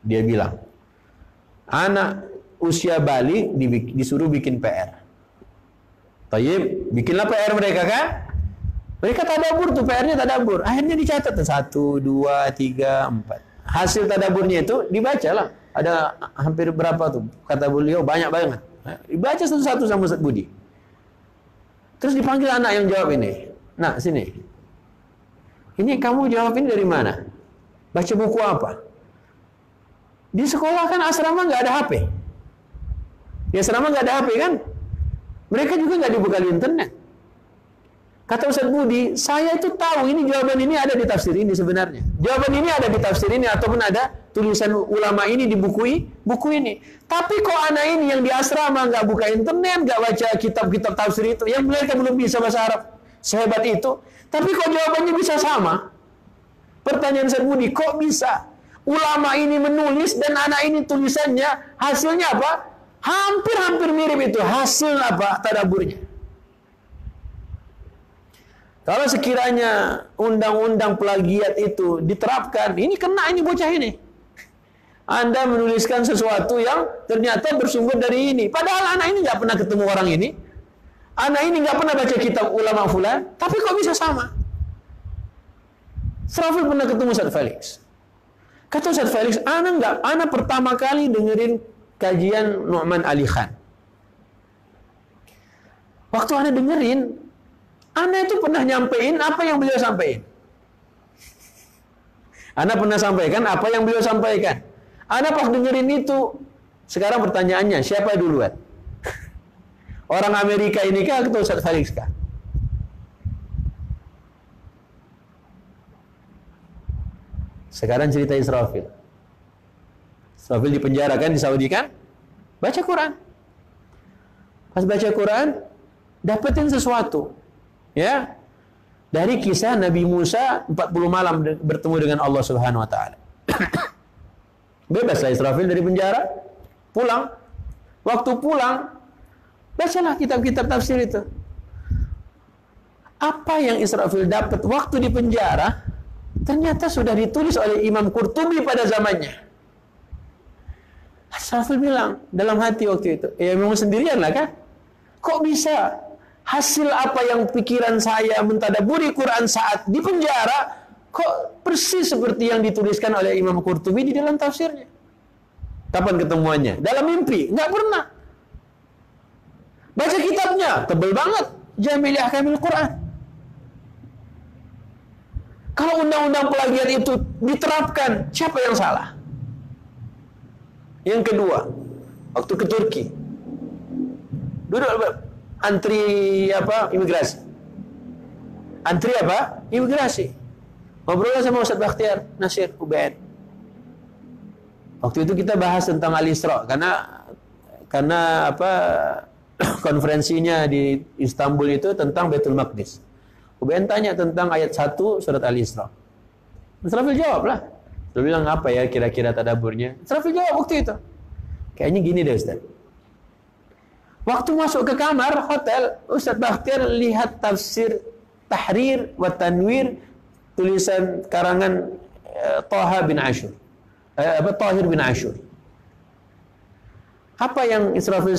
A: Dia bilang, anak usia balik disuruh bikin PR. Tayyib, bikinlah PR mereka kan? Mereka tadabur tuh, PR-nya tadabur. Akhirnya dicatat 1, 2, 3, 4. Hasil tadaburnya itu dibacalah. Ada hampir berapa tuh? Kata beliau banyak banget. Dibaca satu-satu sama Ustaz Budi. Terus dipanggil anak yang jawab ini. Nah, sini. Ini kamu jawab ini dari mana? Baca buku apa? Di sekolah kan asrama nggak ada HP. Di asrama nggak ada HP kan? Mereka juga nggak dibekali internet. Kata Ustaz Budi, saya itu tahu ini jawaban ini ada di tafsir ini sebenarnya. Jawaban ini ada di tafsir ini ataupun ada tulisan ulama ini di buku ini. Tapi kok anak ini yang di asrama nggak buka internet, nggak baca kitab-kitab tafsir itu, yang mereka belum bisa bahasa Arab sehebat itu, tapi kok jawabannya bisa sama? Pertanyaan Ustaz Budi, kok bisa ulama ini menulis dan anak ini tulisannya hasilnya apa? Hampir-hampir mirip itu hasil apa? Tadaburnya. Kalau sekiranya undang-undang plagiat itu diterapkan, ini kena ini bocah ini. Anda menuliskan sesuatu yang ternyata bersumber dari ini. Padahal anak ini nggak pernah ketemu orang ini. Anak ini nggak pernah baca kitab ulama fulan. Tapi kok bisa sama? Israfil pernah ketemu Ustaz Felix. Kata Ustaz Felix, anak pertama kali dengerin kajian Nu'man Ali Khan. Waktu anak dengerin, anak itu pernah nyampein apa yang beliau sampaikan. Anak pernah sampaikan apa yang beliau sampaikan. Anak pas dengerin itu, sekarang pertanyaannya, siapa duluan? Orang Amerika ini kah atau Ustaz Felix kah? Sekarang cerita Israfil. Israfil di penjara kan, di Saudi kan? Baca Quran. Pas baca Quran, dapetin sesuatu. Ya. Dari kisah Nabi Musa 40 malam bertemu dengan Allah Subhanahu wa taala. Bebaslah Israfil dari penjara, pulang. Waktu pulang, bacalah kitab-kitab tafsir itu. Apa yang Israfil dapat waktu di penjara, ternyata sudah ditulis oleh Imam Qurtubi pada zamannya. Israfil bilang dalam hati waktu itu, ya memang sendirian lah kan? Kok bisa hasil apa yang pikiran saya mentadaburi Quran saat di penjara, kok persis seperti yang dituliskan oleh Imam Qurtubi di dalam tafsirnya? Kapan ketemuannya? Dalam mimpi? Nggak pernah. Baca kitabnya, tebel banget. Jami' Ahkamil Quran. Kalau undang-undang plagiat itu diterapkan, siapa yang salah? Yang kedua, waktu ke Turki, duduk antri apa? Imigrasi. Antri apa? Imigrasi. Ngobrol sama Ustaz Bakhtiar Nasir UBN. Waktu itu kita bahas tentang Al-Isra karena apa? Konferensinya di Istanbul itu tentang Baitul Maqdis. UBN tanya tentang ayat 1 surat Al-Isra. Israfil jawab lah. Dia bilang apa ya kira-kira tadaburnya? Israfil jawab waktu itu. Kayaknya gini deh Ustaz. Waktu masuk ke kamar hotel, Ustaz Bakhtiar lihat tafsir Tahrir wa Tanwir, tulisan karangan Taha bin Ashur. Tahir bin Ashur. Apa yang Israfil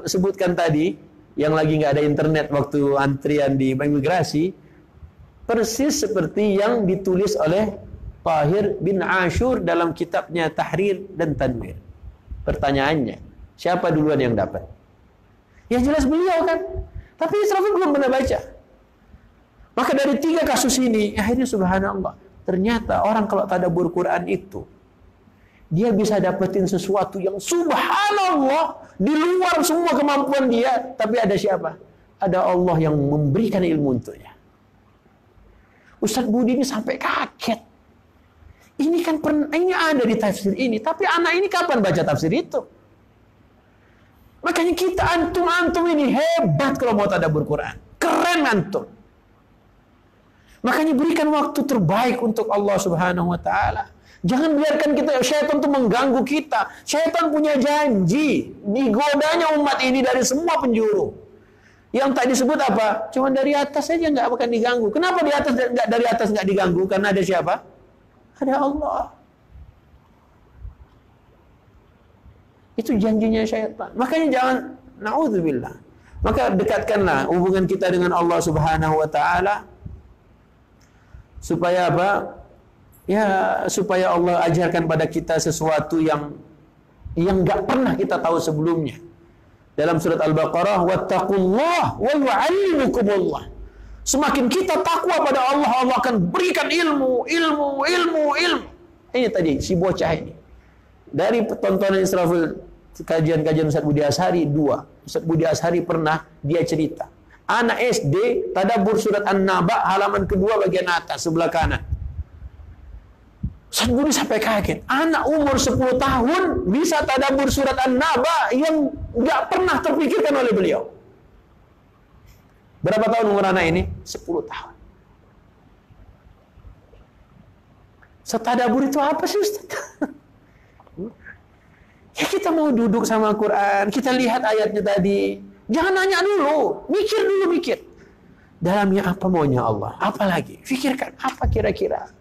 A: sebutkan tadi, yang lagi nggak ada internet waktu antrian di imigrasi, persis seperti yang ditulis oleh Tahir bin Ashur dalam kitabnya Tahrir dan Tanwir. Pertanyaannya, siapa duluan yang dapat? Ya jelas beliau kan. Tapi Israfil belum pernah baca. Maka dari 3 kasus ini, akhirnya subhanallah, ternyata orang kalau tadabbur Quran itu, dia bisa dapetin sesuatu yang subhanallah di luar semua kemampuan dia. Tapi ada siapa? Ada Allah yang memberikan ilmu untuknya. Ustaz Budi ini sampai kaget. Ini kan ini ada di tafsir ini, tapi anak ini kapan baca tafsir itu? Makanya kita antum ini hebat kalau mau tadabbur Quran. Keren antum. Makanya berikan waktu terbaik untuk Allah Subhanahu wa taala. Jangan biarkan syaitan itu mengganggu kita. Syaitan punya janji, digodanya umat ini dari semua penjuru. Yang tak disebut apa? Cuma dari atas saja nggak akan diganggu. Kenapa dari atas nggak diganggu? Karena ada siapa? Ada Allah. Itu janjinya syaitan. Makanya jangan, na'udzubillah. Maka dekatkanlah hubungan kita dengan Allah Subhanahu wa taala supaya apa? Ya, supaya Allah ajarkan pada kita sesuatu yang enggak pernah kita tahu sebelumnya. Dalam surat Al-Baqarah, wattaqullah wa yu'allimukumullah. Semakin kita takwa pada Allah, Allah akan berikan ilmu. Ini tadi si bocah ini. Dari tontonan Israfil, kajian-kajian Ustaz Budi Ashari 2. Ustaz Budi Ashari pernah dia cerita. Anak SD tadabbur surat An-Naba halaman kedua bagian atas sebelah kanan. Ustaz Budi sampai kaget. Anak umur 10 tahun bisa tadabbur surat An-Naba yang nggak pernah terpikirkan oleh beliau. Berapa tahun umur anak ini? 10 tahun. Setadabbur itu apa sih Ustaz? Ya kita mau duduk sama Quran, kita lihat ayatnya tadi. Jangan nanya dulu, mikir. Dalamnya apa maunya Allah? Apa lagi? Fikirkan, apa kira-kira?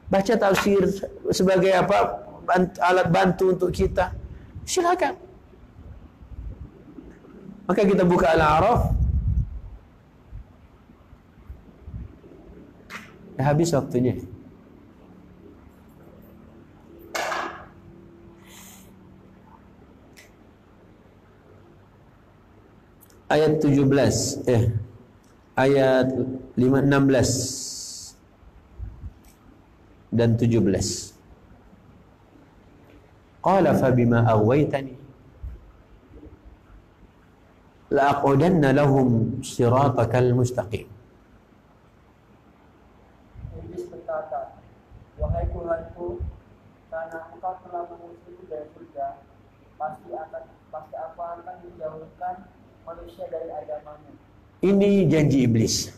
A: Baca tafsir sebagai apa? Alat bantu untuk kita. Silakan. Maka kita buka Al-A'raf. Dah habis waktunya. Ayat 17 ayat 16 dan 17. Qala fa bima aghwaytani la aqudanna lahum siratakal mustaqim.
B: Iblis berkata, wahai Tuhanku, karena engkau telah mengusirku dari surga, pasti apa akan menjauhkan manusia dari agamamu.
A: Ini janji iblis.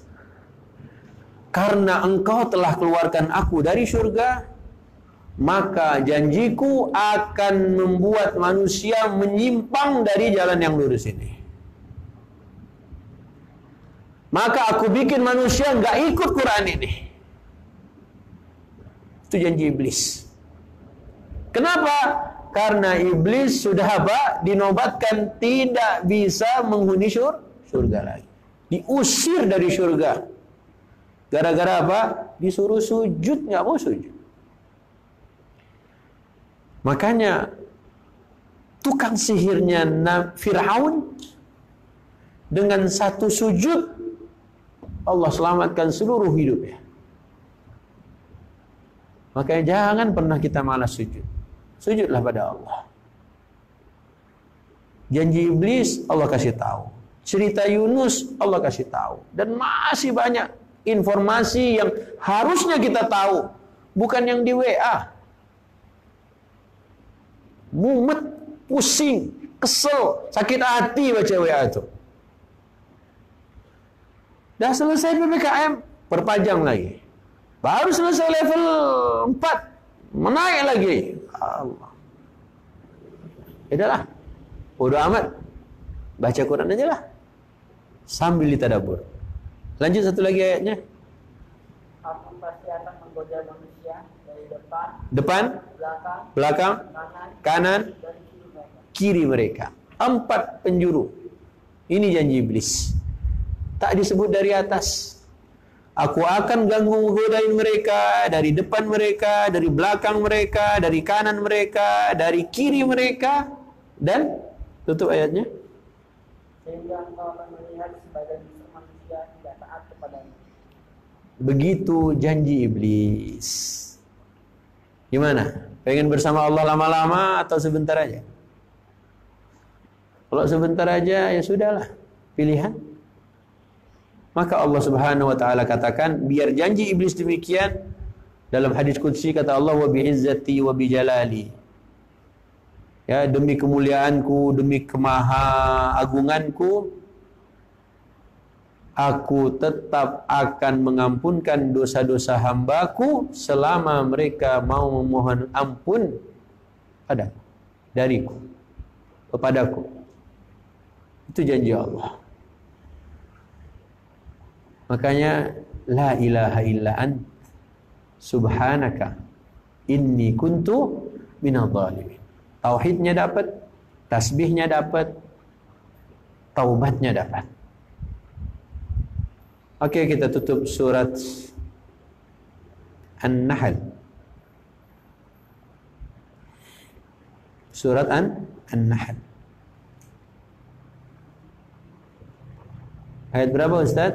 A: Karena engkau telah keluarkan aku dari surga, maka janjiku akan membuat manusia menyimpang dari jalan yang lurus ini. Maka aku bikin manusia nggak ikut Quran ini. Itu janji iblis. Kenapa? Karena iblis sudah apa? Dinobatkan tidak bisa menghuni surga lagi. Diusir dari surga. Gara-gara apa? Disuruh sujud, nggak mau sujud. Makanya tukang sihirnya Fir'aun dengan satu sujud Allah selamatkan seluruh hidupnya. Makanya jangan pernah kita malas sujud. Sujudlah pada Allah. Janji iblis Allah kasih tahu. Cerita Yunus Allah kasih tahu. Dan masih banyak informasi yang harusnya kita tahu. Bukan yang di WA. Mumet, pusing, kesel, sakit hati baca WA itu. Dah selesai PPKM, perpanjang lagi. Baru selesai level 4, menaik lagi. Allah. Yaudahlah, bodoh amat. Baca Quran aja lah. Sambil ditadabbur. Lanjut satu lagi ayatnya.
B: Aku pasti akan menggoda manusia dari
A: depan, belakang, kanan, kiri mereka. 4 penjuru. Ini janji iblis. Tak disebut dari atas. Aku akan ganggu godain mereka dari depan mereka, dari belakang mereka, dari kanan mereka, dari kiri mereka, dan tutup ayatnya.
B: Sehingga engkau akan melihat sebagian besar manusia tidak taat kepadanya.
A: Begitu janji iblis. Gimana? Pengen bersama Allah lama-lama atau sebentar aja? Kalau sebentar aja ya sudahlah, pilihan. Maka Allah Subhanahu wa taala katakan, biar janji iblis demikian, dalam hadis qudsi kata Allah, wa bi'izzati wa bijalali. Ya, demi kemuliaanku, demi kemahaagunganku, aku tetap akan mengampunkan dosa-dosa hambaku selama mereka mau memohon ampun padaku, dariku, kepadaku. Itu janji Allah. Makanya la ilaha illa ant subhanaka inni kuntu minadh dhalimin. Tauhidnya dapat, tasbihnya dapat, taubatnya dapat. Oke, kita tutup surat An-Nahl. Surat An-Nahl. Ayat berapa, Ustaz?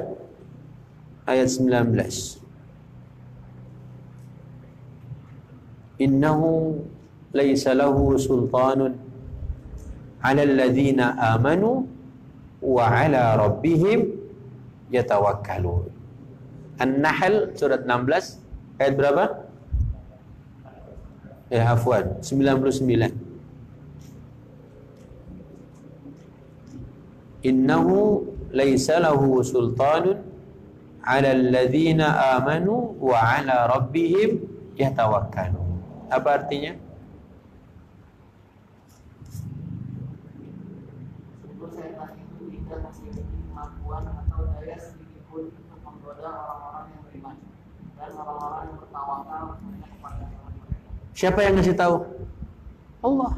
A: Ayat 19. Innahu laisa lahu sultanun 'alal ladzina amanu wa 'ala rabbihim yatawakkalun. An-Nahl surat 16 ayat berapa? Afwan, 99. Innahu laisa lahu sultanun 'alal ladzina amanu wa 'ala rabbihim yatawakkalun. Apa artinya?
B: Setan itu tidak memiliki kemampuan atau daya sedikit pun untuk menggoda orang-orang yang beriman dan orang-orang yang bertawakal hanya kepada Tuhan mereka.
A: Siapa yang ngasih tahu? Allah.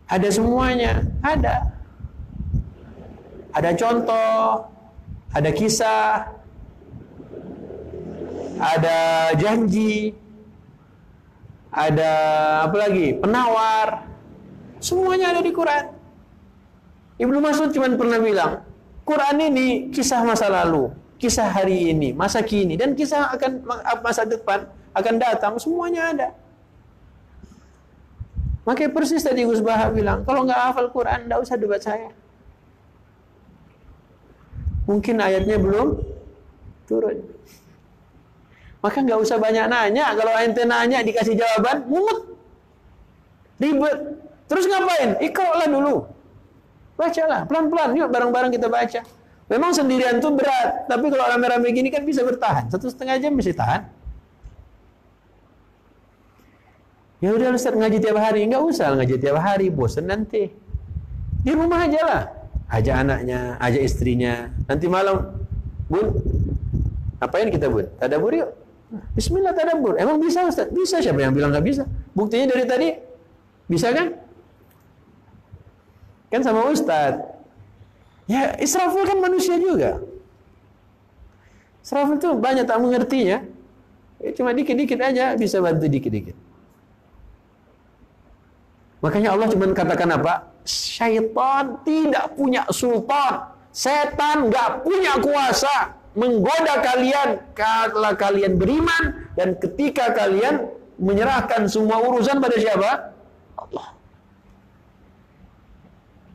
A: Ada semuanya, ada. Ada contoh, ada kisah, ada janji, ada apa lagi? Penawar. Semuanya ada di Quran. Ibnu Mas'ud cuma pernah bilang, Quran ini kisah masa lalu, kisah hari ini, masa kini, dan kisah akan masa depan akan datang, semuanya ada. Makanya persis tadi Gus Baha bilang, kalau nggak hafal Quran, nggak usah debat saya. Mungkin ayatnya belum turun. Maka nggak usah banyak nanya. Kalau ente nanya dikasih jawaban, mumet, ribet. Terus ngapain? Iqra' dulu. Bacalah, pelan-pelan. Yuk bareng-bareng kita baca. Memang sendirian tuh berat, tapi kalau rame-rame gini kan bisa bertahan. 1,5 jam bisa tahan. Ya udah Ustaz ngaji tiap hari. Nggak usah ngaji tiap hari, bosan nanti. Di rumah aja lah. Ajak anaknya, ajak istrinya. Nanti malam, Bun, apain kita, Bun? Tadabur yuk. Bismillah tadabur. Emang bisa Ustaz? Bisa, siapa yang bilang nggak bisa? Buktinya dari tadi bisa kan? Kan sama Ustaz. Ya, Israfil kan manusia juga. Israfil tuh banyak tak mengertinya. Ya, cuma dikit-dikit aja bisa bantu dikit-dikit. Makanya Allah cuma katakan apa? Syaitan tidak punya sultan. Setan nggak punya kuasa menggoda kalian kalau kalian beriman, dan ketika kalian menyerahkan semua urusan pada siapa? Allah.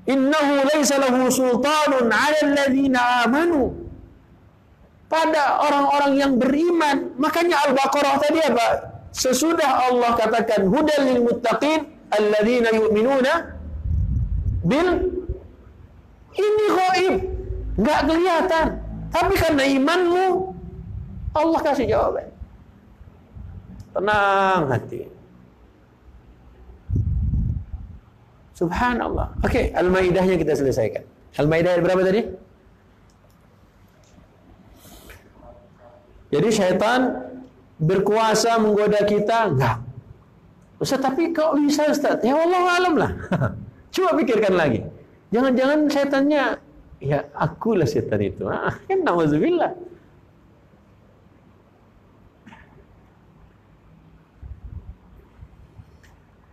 A: Innahu laisa lahu sultanun 'alal ladzina amanu. Pada orang-orang yang beriman. Makanya Al-Baqarah tadi apa? Sesudah Allah katakan hudal lil muttaqin alladzina yu'minuna bil, ini ghaib, enggak kelihatan. Tapi karena imanmu, Allah kasih jawaban. Tenang hati. Subhanallah. Oke, Al-Maidahnya kita selesaikan. Al-Maidah berapa tadi? Jadi syaitan berkuasa menggoda kita? Enggak. Ustaz, tapi kok bisa Ustaz? Ya Allah alam lah. Coba pikirkan lagi. Jangan-jangan setannya, ya akulah setan itu. Kan na'udzubillah.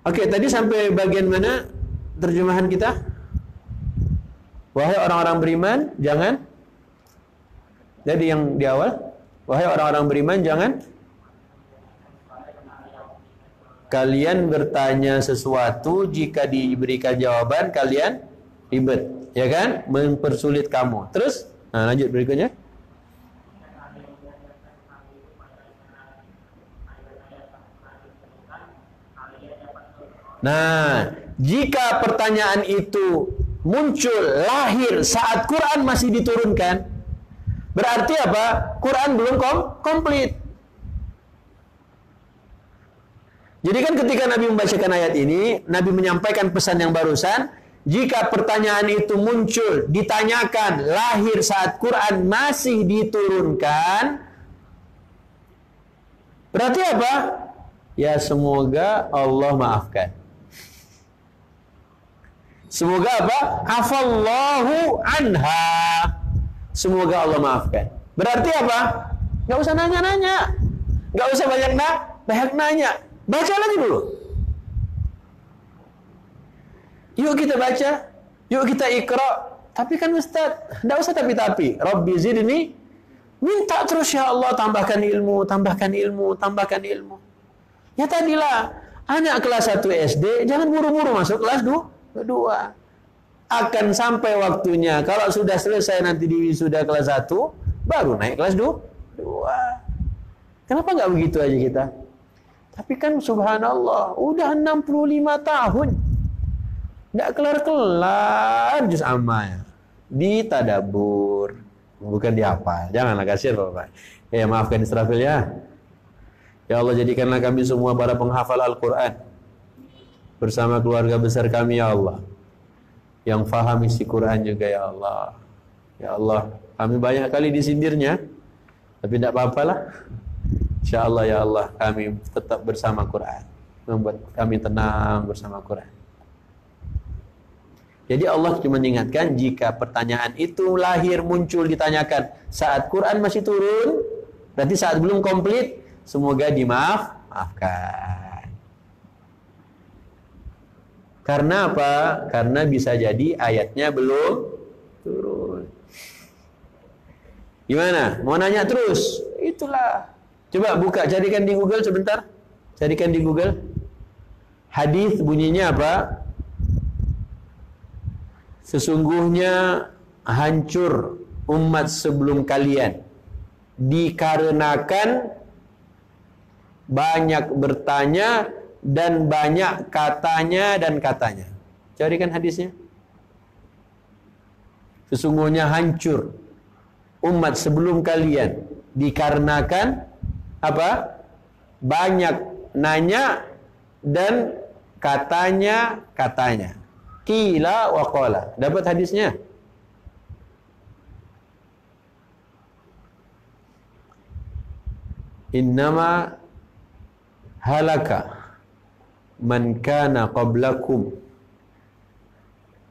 A: Oke, tadi sampai bagian mana terjemahan kita? Wahai orang-orang beriman, jangan. Jadi yang di awal, wahai orang-orang beriman, jangan kalian bertanya sesuatu, jika diberikan jawaban kalian ribet, ya kan? Mempersulit kamu. Terus, lanjut berikutnya. Nah, jika pertanyaan itu muncul, lahir saat Quran masih diturunkan, berarti apa? Quran belum komplit. Jadi kan ketika Nabi membacakan ayat ini, Nabi menyampaikan pesan yang barusan, jika pertanyaan itu muncul, ditanyakan, lahir saat Quran masih diturunkan, berarti apa? Ya semoga Allah maafkan. Semoga apa? Afallahu anha. Semoga Allah maafkan. Berarti apa? Gak usah nanya-nanya. Gak usah banyak nanya. Baca lagi dulu. Yuk kita baca. Yuk kita ikra. Tapi kan Ustaz, gak usah tapi-tapi. Rabbi zidni. Minta terus ya Allah, tambahkan ilmu, tambahkan ilmu, tambahkan ilmu. Ya tadilah, anak kelas 1 SD, jangan buru-buru masuk kelas 2. Akan sampai waktunya, kalau sudah selesai nanti di wisuda kelas 1, baru naik kelas 2. Kenapa nggak begitu aja kita? Tapi kan subhanallah, udah 65 tahun. Nggak kelar-kelar juz amma. Ditadabur. Bukan dihafal. Janganlah, kasihan Bapak. Ya maafkan Israfil ya. Ya Allah, jadikanlah kami semua para penghafal Al-Quran. Bersama keluarga besar kami ya Allah. Yang faham isi Quran juga ya Allah. Ya Allah, kami banyak kali disindirnya. Tapi tidak apa-apalah. InsyaAllah ya Allah, kami tetap bersama Quran. Membuat kami tenang bersama Quran. Jadi Allah cuma mengingatkan, jika pertanyaan itu lahir, muncul, ditanyakan saat Quran masih turun, berarti saat belum komplit, semoga dimaafkan. Karena apa? Karena bisa jadi ayatnya belum turun. Gimana? Mau nanya terus? Itulah. Coba buka, carikan di Google sebentar. Carikan di Google. Hadis bunyinya apa? Sesungguhnya hancur umat sebelum kalian dikarenakan banyak bertanya dan banyak katanya dan katanya. Carikan hadisnya. Sesungguhnya hancur umat sebelum kalian dikarenakan apa? Banyak nanya dan katanya. Qila wa qala. Dapat hadisnya? Innama halaka man kana qablakum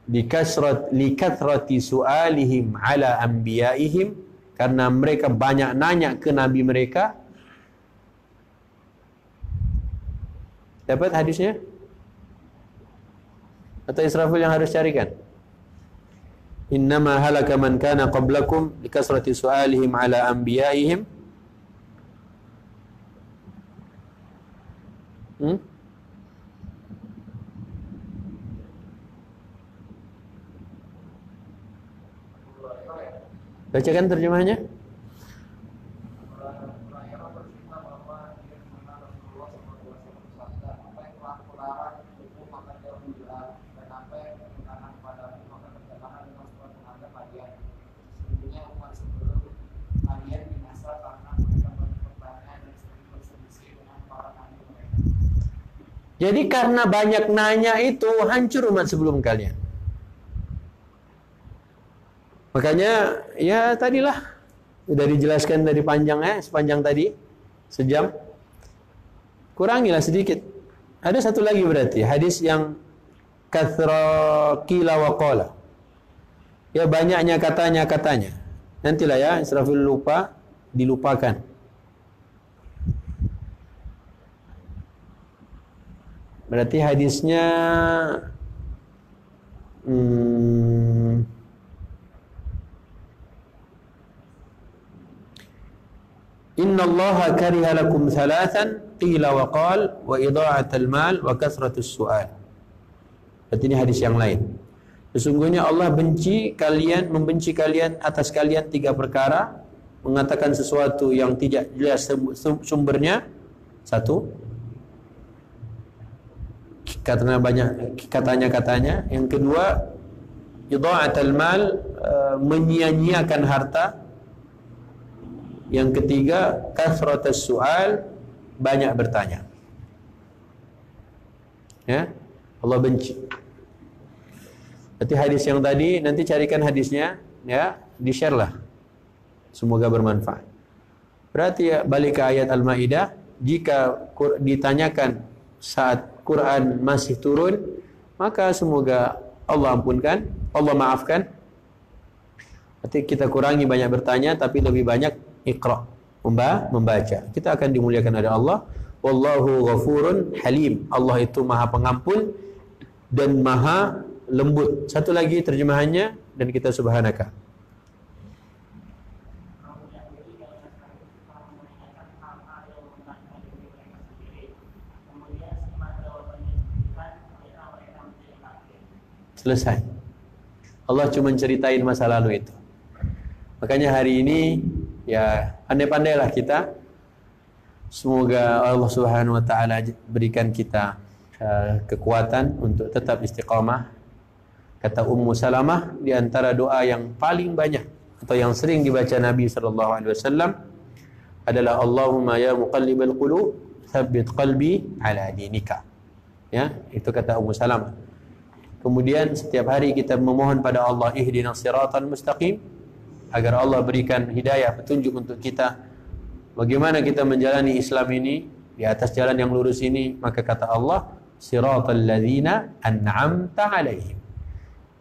A: likathrati su'alihim ala anbiya'ihim, karena mereka banyak nanya ke nabi mereka. Dapat hadisnya? Atau Israfil yang harus carikan? Innama halaka man kana qablakum likasrati su'alihim ala anbiya'ihim. Bacakan terjemahnya. Jadi karena banyak nanya itu hancur umat sebelum kalian. Makanya ya tadilah udah dijelaskan dari panjang sepanjang tadi sejam. kurangilah sedikit. Ada satu lagi berarti hadis yang kathra qila wa qala. Ya, banyaknya katanya. Nantilah ya, Israfil lupa, dilupakan. Berarti hadisnya Inna Allaha kariha lakum thalathan qila wa qal wa idha'atul mal wa kasratus su'al. Berarti ini hadis yang lain. Sesungguhnya Allah membenci kalian atas kalian 3 perkara, mengatakan sesuatu yang tidak jelas sumbernya. 1, karena banyak katanya. Yang kedua, idha'atul mal, menyia-nyiakan harta. Yang ketiga, kasratus su'al, banyak bertanya. Ya, Allah benci. Berarti hadis yang tadi, nanti carikan hadisnya, ya, di-share lah. Semoga bermanfaat. Berarti ya, balik ke ayat Al-Maidah, jika ditanyakan saat Quran masih turun, maka semoga Allah ampunkan, Allah maafkan. Berarti kita kurangi banyak bertanya, tapi lebih banyak Iqra, membaca. Kita akan dimuliakan oleh Allah. Wallahu ghafurun halim. Allah itu maha pengampun dan maha lembut. Satu lagi terjemahannya, dan kita subhanaka. Selesai. Allah cuma ceritain masa lalu itu. Makanya hari ini ya pandai-pandailah kita. Semoga Allah Subhanahu wa taala berikan kita kekuatan untuk tetap istiqamah. Kata Ummu Salamah, di antara doa yang paling banyak atau yang sering dibaca Nabi sallallahu alaihi wasallam adalah Allahumma ya muqallibal qulub tsabbit qalbi ala dinika. Ya, itu kata Ummu Salamah. Kemudian setiap hari kita memohon pada Allah, ihdinas siratal mustaqim, agar Allah berikan hidayah, petunjuk untuk kita bagaimana kita menjalani Islam ini di atas jalan yang lurus ini. Maka kata Allah, siratal ladzina an'amta alaihim,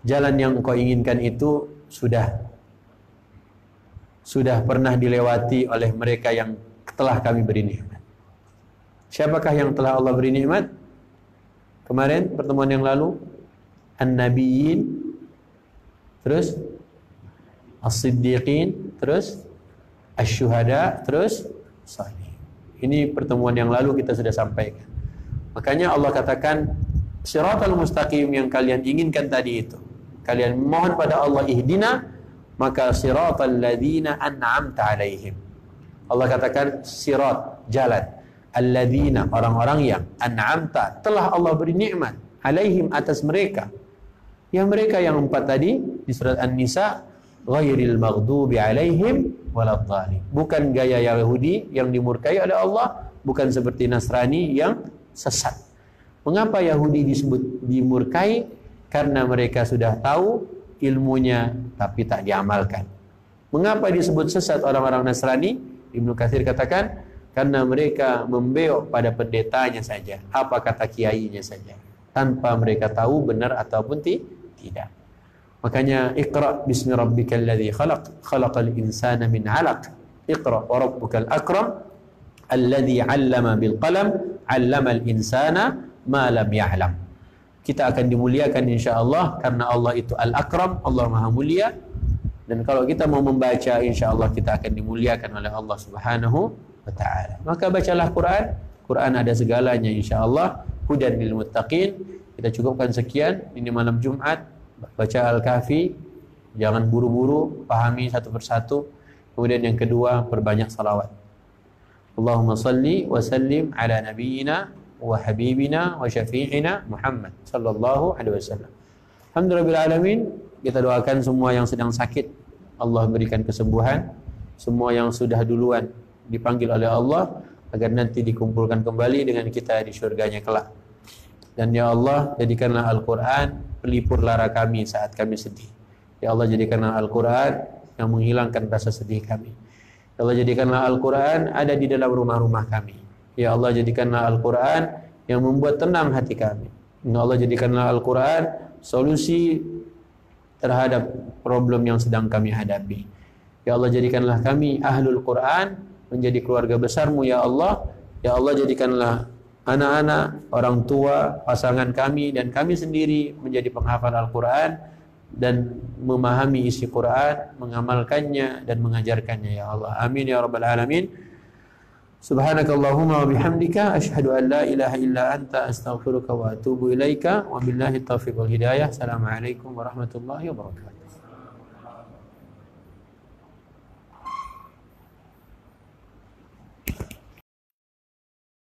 A: jalan yang engkau inginkan itu sudah pernah dilewati oleh mereka yang telah kami beri nikmat. Siapakah yang telah Allah beri nikmat? Kemarin pertemuan yang lalu, an-nabiyyin, terus as-siddiqin, terus asy-syuhada, terus salih. Ini pertemuan yang lalu kita sudah sampaikan. Makanya Allah katakan siratal mustaqim yang kalian inginkan tadi itu. Kalian mohon pada Allah ihdina, maka siratal ladzina an'amta alaihim. Allah katakan sirat, jalan. Alladzina, orang-orang yang an'amta, telah Allah beri nikmat alaihim, atas mereka. Yang mereka yang 4 tadi di surat An-Nisa, ghairil maghdubi alaihim waladhdallin. Bukan gaya Yahudi yang dimurkai oleh Allah, bukan seperti Nasrani yang sesat. Mengapa Yahudi disebut dimurkai? Karena mereka sudah tahu ilmunya tapi tak diamalkan. Mengapa disebut sesat orang-orang Nasrani? Ibnu Katsir katakan karena mereka membeok pada pendetanya saja, apa kata kiainya saja, tanpa mereka tahu benar ataupun tidak. Makanya Iqra bismi rabbikal ladzi khalaq, khalaqal insana min 'alaq. Iqra wa rabbukal akram alladzi 'allama bil qalam 'allamal insana ma lam ya'lam. Kita akan dimuliakan insyaallah karena Allah itu Al-Akram, Allah Maha Mulia. Dan kalau kita mau membaca, insyaallah kita akan dimuliakan oleh Allah Subhanahu wa taala. Maka bacalah Quran. Quran ada segalanya insyaallah. Hudan lil muttaqin. Kita cukupkan sekian. Ini malam Jumat. Baca Al-Kahfi. Jangan buru-buru, pahami satu persatu. Kemudian yang kedua, perbanyak salawat. Allahumma salli wa sallim ala nabiyyina wa habibina wa syafi'ina Muhammad sallallahu alaihi wasallam. Alhamdulillahil alamin. Kita doakan semua yang sedang sakit, Allah berikan kesembuhan. Semua yang sudah duluan dipanggil oleh Allah agar nanti dikumpulkan kembali dengan kita di syurganya kelak. Dan ya Allah, jadikanlah Al-Quran pelipur lara kami saat kami sedih. Ya Allah, jadikanlah Al-Quran yang menghilangkan rasa sedih kami. Ya Allah, jadikanlah Al-Quran ada di dalam rumah-rumah kami. Ya Allah, jadikanlah Al-Quran yang membuat tenang hati kami. Ya Allah, jadikanlah Al-Quran solusi terhadap problem yang sedang kami hadapi. Ya Allah, jadikanlah kami ahlul Quran, menjadi keluarga besar-Mu ya Allah. Ya Allah, jadikanlah anak-anak, orang tua, pasangan kami dan kami sendiri menjadi penghafal Al-Quran dan memahami isi Quran, mengamalkannya dan mengajarkannya ya Allah. Amin ya rabbal alamin. Subhanakallahumma wa bihamdika asyhadu an la ilaha illa anta astaghfiruka wa atubu ilaika wa billahi taufiq wal hidayah. Assalamualaikum warahmatullahi wabarakatuh.